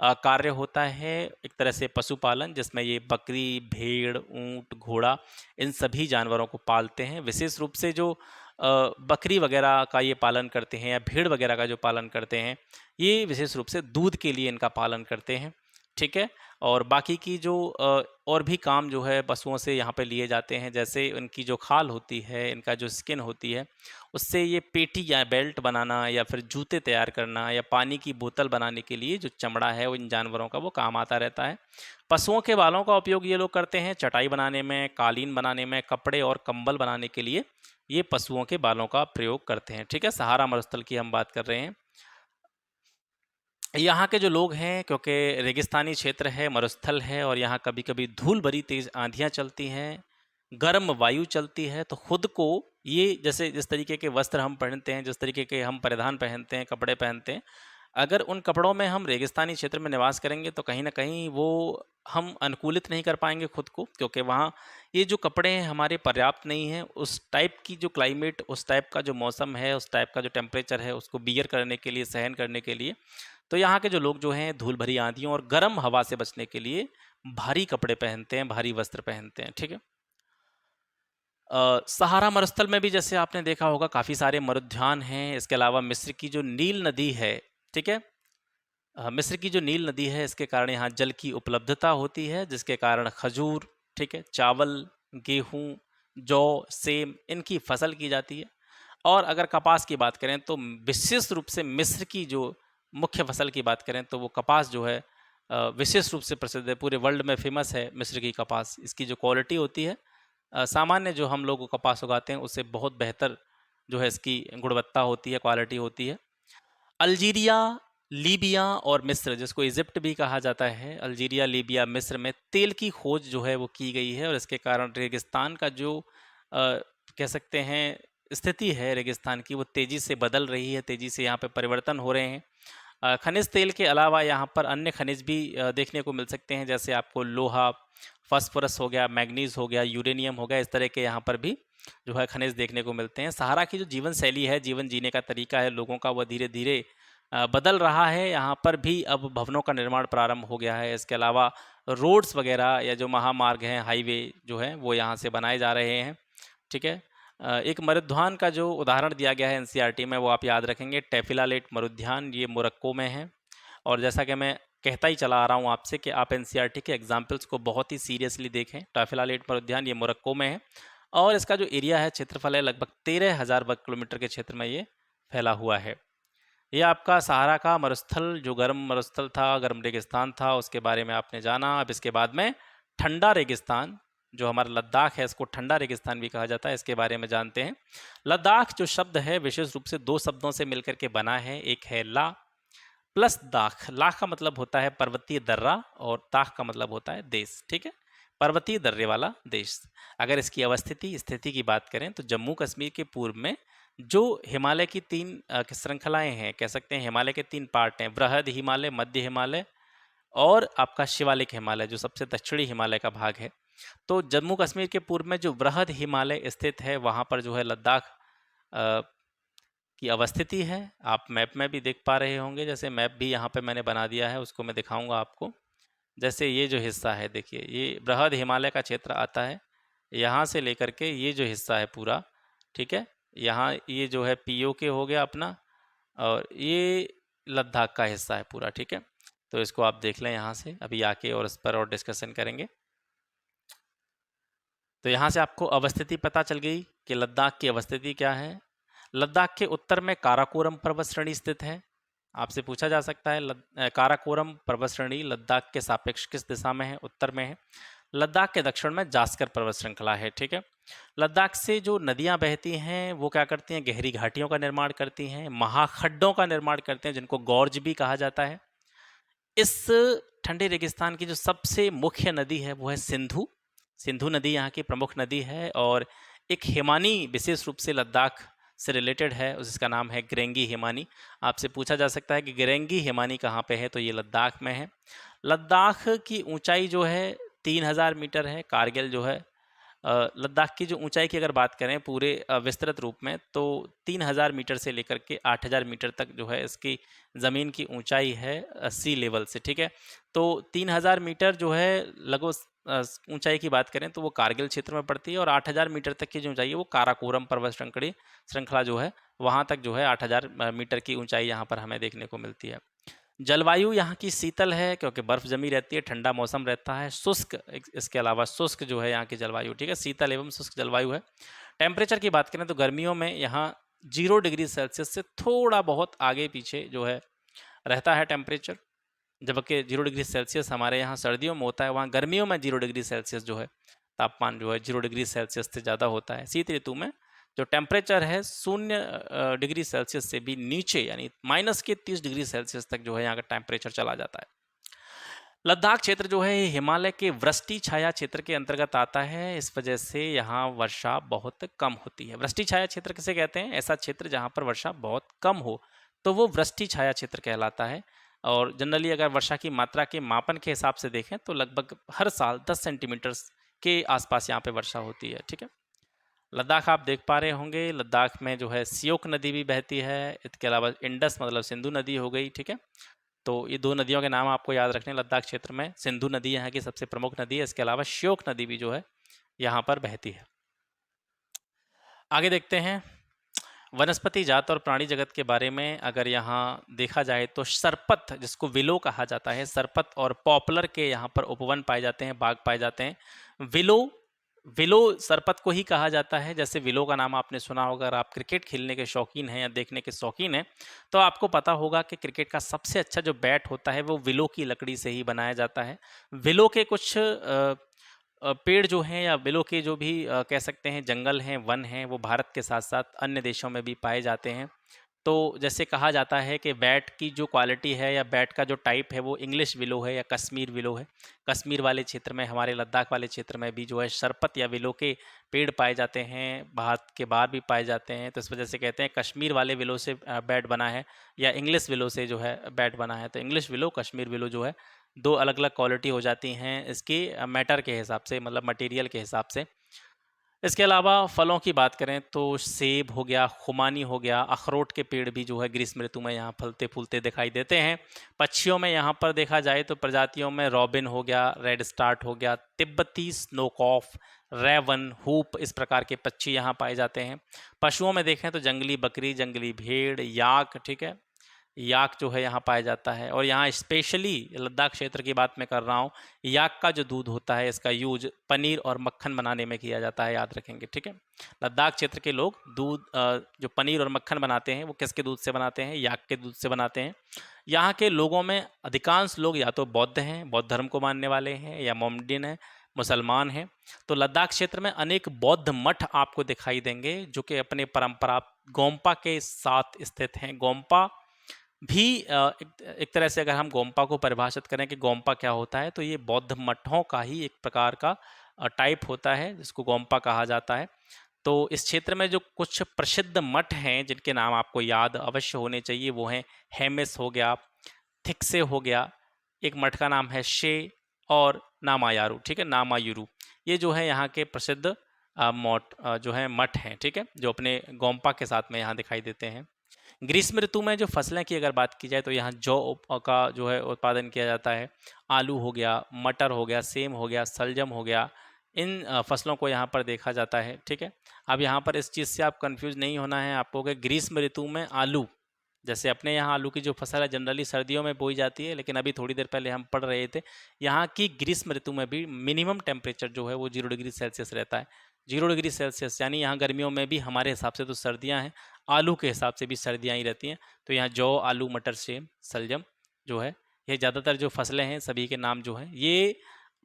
कार्य होता है एक तरह से पशुपालन, जिसमें ये बकरी, भेड़, ऊंट, घोड़ा, इन सभी जानवरों को पालते हैं। विशेष रूप से जो बकरी वगैरह का ये पालन करते हैं या भेड़ वगैरह का जो पालन करते हैं, ये विशेष रूप से दूध के लिए इनका पालन करते हैं। ठीक है, और बाकी की जो और भी काम जो है पशुओं से यहाँ पे लिए जाते हैं, जैसे उनकी जो खाल होती है, इनका जो स्किन होती है, उससे ये पेटी या बेल्ट बनाना या फिर जूते तैयार करना या पानी की बोतल बनाने के लिए जो चमड़ा है वो इन जानवरों का वो काम आता रहता है। पशुओं के बालों का उपयोग ये लोग करते हैं चटाई बनाने में, कालीन बनाने में, कपड़े और कंबल बनाने के लिए ये पशुओं के बालों का प्रयोग करते हैं। ठीक है, सहारा मरुस्थल की हम बात कर रहे हैं। यहाँ के जो लोग हैं, क्योंकि रेगिस्तानी क्षेत्र है, मरुस्थल है, और यहाँ कभी कभी धूल भरी तेज आंधियाँ चलती हैं, गर्म वायु चलती है, तो खुद को ये जैसे जिस तरीके के वस्त्र हम पहनते हैं, जिस तरीके के हम परिधान पहनते हैं, कपड़े पहनते हैं, अगर उन कपड़ों में हम रेगिस्तानी क्षेत्र में निवास करेंगे तो कहीं न कहीं वो हम अनुकूलित नहीं कर पाएँगे खुद को, क्योंकि वहाँ ये जो कपड़े हैं हमारे पर्याप्त नहीं हैं, उस टाइप की जो क्लाइमेट, उस टाइप का जो मौसम है, उस टाइप का जो टेम्परेचर है, उसको बियर करने के लिए, सहन करने के लिए। तो यहाँ के जो लोग जो हैं धूल भरी आँधियों और गर्म हवा से बचने के लिए भारी कपड़े पहनते हैं, भारी वस्त्र पहनते हैं, ठीक है? सहारा मरुस्थल में भी जैसे आपने देखा होगा काफ़ी सारे मरुद्यान हैं, इसके अलावा मिस्र की जो नील नदी है, ठीक है? मिस्र की जो नील नदी है इसके कारण यहाँ जल की उपलब्धता होती है, जिसके कारण खजूर, ठीक है, चावल, गेहूँ, जौ, सेम इनकी फसल की जाती है। और अगर कपास की बात करें तो विशेष रूप से मिस्र की जो मुख्य फसल की बात करें तो वो कपास जो है विशेष रूप से प्रसिद्ध है, पूरे वर्ल्ड में फेमस है मिस्र की कपास। इसकी जो क्वालिटी होती है सामान्य जो हम लोग कपास उगाते हैं उससे बहुत बेहतर जो है इसकी गुणवत्ता होती है, क्वालिटी होती है। अल्जीरिया, लीबिया और मिस्र, जिसको इजिप्ट भी कहा जाता है, अल्जीरिया, लीबिया, मिस्र में तेल की खोज जो है वो की गई है और इसके कारण रेगिस्तान का जो कह सकते हैं स्थिति है रेगिस्तान की, वो तेज़ी से बदल रही है, तेज़ी से यहाँ पे परिवर्तन हो रहे हैं। खनिज तेल के अलावा यहाँ पर अन्य खनिज भी देखने को मिल सकते हैं, जैसे आपको लोहा, फास्फोरस हो गया, मैग्नीज हो गया, यूरेनियम हो गया, इस तरह के यहाँ पर भी जो है खनिज देखने को मिलते हैं। सहारा की जो जीवन शैली है, जीवन जीने का तरीका है लोगों का, वह धीरे धीरे बदल रहा है। यहाँ पर भी अब भवनों का निर्माण प्रारंभ हो गया है। इसके अलावा रोड्स वगैरह या जो महामार्ग हैं, हाईवे जो है वो यहाँ से बनाए जा रहे हैं, ठीक है। एक मरुद्यान का जो उदाहरण दिया गया है एनसीईआरटी में, वो आप याद रखेंगे, टेफिलालेट मरुद्यान, ये मोरक्को में है। और जैसा कि मैं कहता ही चला आ रहा हूँ आपसे कि आप एनसीईआरटी के एग्जाम्पल्स को बहुत ही सीरियसली देखें। टेफिलालेट मरुद्यान ये मोरक्को में है और इसका जो एरिया है, क्षेत्रफल है, लगभग 13,000 वर्ग किलोमीटर के क्षेत्र में ये फैला हुआ है। ये आपका सहारा का मरुस्थल, जो गर्म मरुस्थल था, गर्म रेगिस्तान था, उसके बारे में आपने जाना। अब इसके बाद में ठंडा रेगिस्तान, जो हमारा लद्दाख है, इसको ठंडा रेगिस्तान भी कहा जाता है, इसके बारे में जानते हैं। लद्दाख जो शब्द है विशेष रूप से दो शब्दों से मिलकर के बना है, एक है ला प्लस दाख। लाख का मतलब होता है पर्वतीय दर्रा और ताख का मतलब होता है देश, ठीक है, पर्वतीय दर्रे वाला देश। अगर इसकी अवस्थिति स्थिति की बात करें तो जम्मू कश्मीर के पूर्व में जो हिमालय की तीन श्रृंखलाएं हैं, कह सकते हैं हिमालय के तीन पार्ट हैं, बृहद हिमालय, मध्य हिमालय और आपका शिवालिक हिमालय, जो सबसे दक्षिणी हिमालय का भाग है। तो जम्मू कश्मीर के पूर्व में जो बृहद हिमालय स्थित है, वहाँ पर जो है लद्दाख की अवस्थिति है। आप मैप में भी देख पा रहे होंगे, जैसे मैप भी यहाँ पे मैंने बना दिया है, उसको मैं दिखाऊंगा आपको। जैसे ये जो हिस्सा है, देखिए, ये बृहद हिमालय का क्षेत्र आता है, यहाँ से लेकर के ये जो हिस्सा है पूरा, ठीक है, यहाँ ये जो है पीओके हो गया अपना, और ये लद्दाख का हिस्सा है पूरा, ठीक है। तो इसको आप देख लें यहाँ से, अभी आके और इस पर और डिस्कशन करेंगे। तो यहाँ से आपको अवस्थिति पता चल गई कि लद्दाख की अवस्थिति क्या है। लद्दाख के उत्तर में काराकोरम पर्वत श्रेणी स्थित है। आपसे पूछा जा सकता है काराकोरम पर्वत श्रेणी लद्दाख के सापेक्ष किस दिशा में है? उत्तर में है। लद्दाख के दक्षिण में जास्कर पर्वत श्रृंखला है, ठीक है। लद्दाख से जो नदियां बहती हैं वो क्या करती हैं? गहरी घाटियों का निर्माण करती हैं, महाखड्डों का निर्माण करते हैं, जिनको गॉर्ज भी कहा जाता है। इस ठंडे रेगिस्तान की जो सबसे मुख्य नदी है वो है सिंधु। सिंधु नदी यहाँ की प्रमुख नदी है और एक हिमानी विशेष रूप से लद्दाख से रिलेटेड है, उसका नाम है गिरेंगी हिमानी। आपसे पूछा जा सकता है कि गिरेंगी हिमानी कहाँ पे है, तो ये लद्दाख में है। लद्दाख की ऊंचाई जो है 3,000 मीटर है। कारगिल जो है लद्दाख की जो ऊंचाई की अगर बात करें पूरे विस्तृत रूप में, तो 3,000 मीटर से लेकर के 8,000 मीटर तक जो है इसकी ज़मीन की ऊंचाई है सी लेवल से, ठीक है। तो 3,000 मीटर जो है लगभग ऊंचाई की बात करें तो वो कारगिल क्षेत्र में पड़ती है, और 8,000 मीटर तक की जो ऊंचाई है वो काराकोरम पर्वत श्रृंखला जो है वहाँ तक जो है 8,000 मीटर की ऊंचाई यहाँ पर हमें देखने को मिलती है। जलवायु यहाँ की शीतल है क्योंकि बर्फ़ जमी रहती है, ठंडा मौसम रहता है। शुष्क, इसके अलावा शुष्क जो है यहाँ की जलवायु, ठीक है, शीतल एवं शुष्क जलवायु है। टेम्परेचर की बात करें तो गर्मियों में यहाँ 0 डिग्री सेल्सियस से थोड़ा बहुत आगे पीछे जो है रहता है टेम्परेचर, जबकि 0 डिग्री सेल्सियस हमारे यहाँ सर्दियों में होता है, वहाँ गर्मियों में 0 डिग्री सेल्सियस जो है तापमान जो है 0 डिग्री सेल्सियस से ज़्यादा होता है। शीत ऋतु में जो टेम्परेचर है 0 डिग्री सेल्सियस से भी नीचे, यानी -30 डिग्री सेल्सियस तक जो है यहाँ का टेम्परेचर चला जाता है। लद्दाख क्षेत्र जो है हिमालय के वृष्टि छाया क्षेत्र के अंतर्गत आता है, इस वजह से यहाँ वर्षा बहुत कम होती है। वृष्टि छाया क्षेत्र किसे कहते हैं? ऐसा क्षेत्र जहाँ पर वर्षा बहुत कम हो, तो वो वृष्टि छाया क्षेत्र कहलाता है। और जनरली अगर वर्षा की मात्रा के मापन के हिसाब से देखें तो लगभग हर साल 10 सेंटीमीटर के आसपास यहाँ पे वर्षा होती है। ठीक है, लद्दाख आप देख पा रहे होंगे, लद्दाख में जो है सियोक नदी भी बहती है। इसके अलावा इंडस मतलब सिंधु नदी हो गई। ठीक है, तो ये दो नदियों के नाम आपको याद रखने हैं लद्दाख क्षेत्र में। सिंधु नदी यहाँ की सबसे प्रमुख नदी है, इसके अलावा श्योक नदी भी जो है यहाँ पर बहती है। आगे देखते हैं वनस्पति जात और प्राणी जगत के बारे में। अगर यहाँ देखा जाए तो सरपत, जिसको विलो कहा जाता है, सरपत और पॉपुलर के यहाँ पर उपवन पाए जाते हैं, बाग पाए जाते हैं। विलो विलो सरपत को ही कहा जाता है। जैसे विलो का नाम आपने सुना होगा, अगर आप क्रिकेट खेलने के शौकीन हैं या देखने के शौकीन हैं तो आपको पता होगा कि क्रिकेट का सबसे अच्छा जो बैट होता है वो विलो की लकड़ी से ही बनाया जाता है। विलो के कुछ पेड़ जो हैं या विलो के जो भी कह सकते हैं जंगल हैं, वन हैं, वो भारत के साथ साथ अन्य देशों में भी पाए जाते हैं। तो जैसे कहा जाता है कि बैट की जो क्वालिटी है या बैट का जो टाइप है वो इंग्लिश विलो है या कश्मीर विलो है। कश्मीर वाले क्षेत्र में, हमारे लद्दाख वाले क्षेत्र में भी जो है सरपत या विलो के पेड़ पाए जाते हैं, भारत के बाहर भी पाए जाते हैं। तो इस वजह से कहते हैं कश्मीर वाले विलो से बैट बना है या इंग्लिश विलो से जो है बैट बना है। तो इंग्लिश विलो, कश्मीर विलो जो है दो अलग अलग क्वालिटी हो जाती हैं इसकी मैटर के हिसाब से, मतलब मटेरियल के हिसाब से। इसके अलावा फलों की बात करें तो सेब हो गया, खुमानी हो गया, अखरोट के पेड़ भी जो है ग्रीष्म ऋतु में यहाँ फलते फूलते दिखाई देते हैं। पक्षियों में यहाँ पर देखा जाए तो प्रजातियों में रॉबिन हो गया, रेड स्टार्ट हो गया, तिब्बती स्नोकॉफ, रेवन, हूप, इस प्रकार के पक्षी यहाँ पाए जाते हैं। पशुओं में देखें तो जंगली बकरी, जंगली भेड़, याक, ठीक है, याक जो है यहाँ पाया जाता है। और यहाँ स्पेशली लद्दाख क्षेत्र की बात मैं कर रहा हूँ, याक का जो दूध होता है इसका यूज पनीर और मक्खन बनाने में किया जाता है, याद रखेंगे। ठीक है, लद्दाख क्षेत्र के लोग दूध जो पनीर और मक्खन बनाते हैं वो किसके दूध से बनाते हैं? याक के दूध से बनाते हैं। यहाँ के लोगों में अधिकांश लोग या तो बौद्ध हैं, बौद्ध धर्म को मानने वाले हैं, या मोमडिन हैं, मुसलमान हैं। तो लद्दाख क्षेत्र में अनेक बौद्ध मठ आपको दिखाई देंगे जो कि अपने परंपरा गोम्पा के साथ स्थित हैं। गोम्पा भी एक तरह से अगर हम गोम्पा को परिभाषित करें कि गोम्पा क्या होता है, तो ये बौद्ध मठों का ही एक प्रकार का टाइप होता है जिसको गोम्पा कहा जाता है। तो इस क्षेत्र में जो कुछ प्रसिद्ध मठ हैं जिनके नाम आपको याद अवश्य होने चाहिए वो हैं हेमिस हो गया, थिक्से हो गया, एक मठ का नाम है शे, और नामायारू। ठीक है, नामायुरू, ये जो है यहाँ के प्रसिद्ध जो है मठ हैं। ठीक है, जो अपने गोम्पा के साथ में यहाँ दिखाई देते हैं। ग्रीष्म ऋतु में जो फसलें की अगर बात की जाए तो यहाँ जौ का जो है उत्पादन किया जाता है। आलू हो गया, मटर हो गया, सेम हो गया, सलजम हो गया, इन फसलों को यहाँ पर देखा जाता है। ठीक है, अब यहाँ पर इस चीज़ से आप कंफ्यूज नहीं होना है आपको कि ग्रीष्म ऋतु में आलू, जैसे अपने यहाँ आलू की जो फसल है जनरली सर्दियों में बोई जाती है, लेकिन अभी थोड़ी देर पहले हम पढ़ रहे थे यहाँ की ग्रीष्म ऋतु में भी मिनिमम टेम्परेचर जो है वो 0 डिग्री सेल्सियस रहता है। 0 डिग्री सेल्सियस यानी यहाँ गर्मियों में भी हमारे हिसाब से तो सर्दियाँ हैं, आलू के हिसाब से भी सर्दियाँ ही रहती हैं। तो यहाँ जौ, आलू, मटर, सेम, सलजम जो है, ये ज़्यादातर जो फसलें हैं सभी के नाम जो हैं ये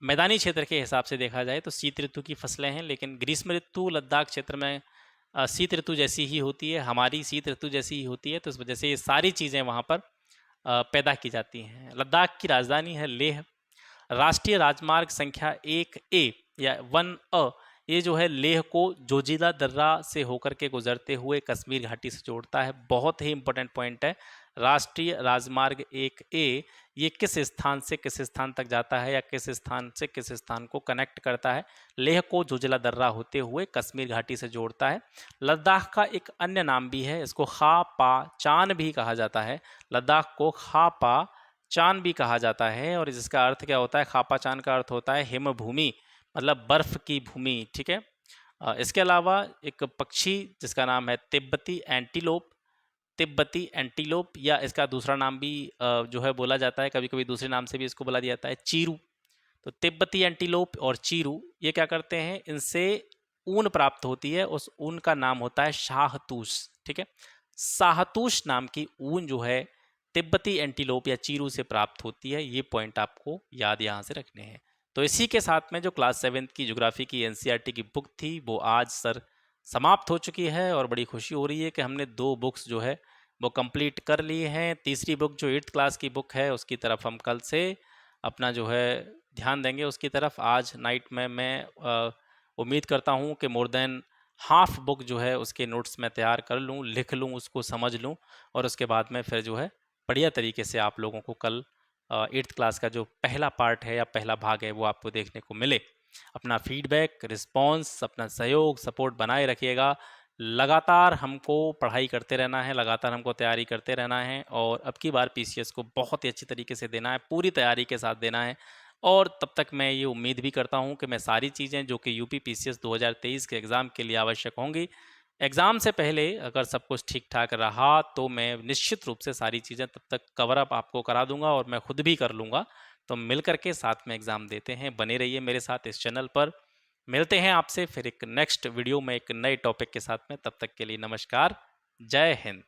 मैदानी क्षेत्र के हिसाब से देखा जाए तो शीत ऋतु की फसलें हैं। लेकिन ग्रीष्म ऋतु लद्दाख क्षेत्र में शीत ऋतु जैसी ही होती है, हमारी शीत ऋतु जैसी ही होती है। तो इस वजह से ये सारी चीज़ें वहाँ पर पैदा की जाती हैं। लद्दाख की राजधानी है लेह। राष्ट्रीय राजमार्ग संख्या 1A या 1A ये जो है लेह को जोजिला दर्रा से होकर के गुजरते हुए कश्मीर घाटी से जोड़ता है। बहुत ही इंपॉर्टेंट पॉइंट है। राष्ट्रीय राजमार्ग 1A ये किस स्थान से किस स्थान तक जाता है या किस स्थान से किस स्थान को कनेक्ट करता है? लेह को जोजिला दर्रा होते हुए कश्मीर घाटी से जोड़ता है। लद्दाख का एक अन्य नाम भी है, इसको खा पा चान भी कहा जाता है। लद्दाख को खा पा चान भी कहा जाता है और इसका अर्थ क्या होता है? खापा चान का अर्थ होता है हिम भूमि, मतलब बर्फ की भूमि। ठीक है, इसके अलावा एक पक्षी जिसका नाम है तिब्बती एंटीलोप, तिब्बती एंटीलोप, या इसका दूसरा नाम भी जो है बोला जाता है, कभी कभी दूसरे नाम से भी इसको बोला जाता है, चीरू। तो तिब्बती एंटीलोप और चीरू ये क्या करते हैं? इनसे ऊन प्राप्त होती है, उस ऊन का नाम होता है शाहतूश। ठीक है, शाहतूश नाम की ऊन जो है तिब्बती एंटीलोप या चीरू से प्राप्त होती है। ये पॉइंट आपको याद यहाँ से रखने हैं। तो इसी के साथ में जो क्लास 7 की ज्योग्राफी की एनसीईआरटी की बुक थी वो आज सर समाप्त हो चुकी है और बड़ी खुशी हो रही है कि हमने 2 बुक्स जो है वो कंप्लीट कर ली हैं। तीसरी बुक जो 8th क्लास की बुक है उसकी तरफ हम कल से अपना जो है ध्यान देंगे उसकी तरफ। आज नाइट में मैं उम्मीद करता हूँ कि मोर देन हाफ बुक जो है उसके नोट्स मैं तैयार कर लूँ, लिख लूँ, उसको समझ लूँ और उसके बाद में फिर जो है बढ़िया तरीके से आप लोगों को कल 8th क्लास का जो पहला पार्ट है या पहला भाग है वो आपको देखने को मिले। अपना फीडबैक, रिस्पॉन्स, अपना सहयोग, सपोर्ट बनाए रखिएगा। लगातार हमको पढ़ाई करते रहना है, लगातार हमको तैयारी करते रहना है और अब की बार पीसीएस को बहुत ही अच्छी तरीके से देना है, पूरी तैयारी के साथ देना है। और तब तक मैं ये उम्मीद भी करता हूँ कि मैं सारी चीज़ें जो कि यूपी पीसीएस 2023 के एग्ज़ाम के लिए आवश्यक होंगी, एग्ज़ाम से पहले अगर सब कुछ ठीक-ठाक रहा तो मैं निश्चित रूप से सारी चीज़ें तब तक कवर अप आपको करा दूँगा और मैं खुद भी कर लूँगा। तो मिल कर के साथ में एग्ज़ाम देते हैं। बने रहिए मेरे साथ इस चैनल पर। मिलते हैं आपसे फिर एक नेक्स्ट वीडियो में एक नए टॉपिक के साथ में। तब तक के लिए नमस्कार। जय हिंद।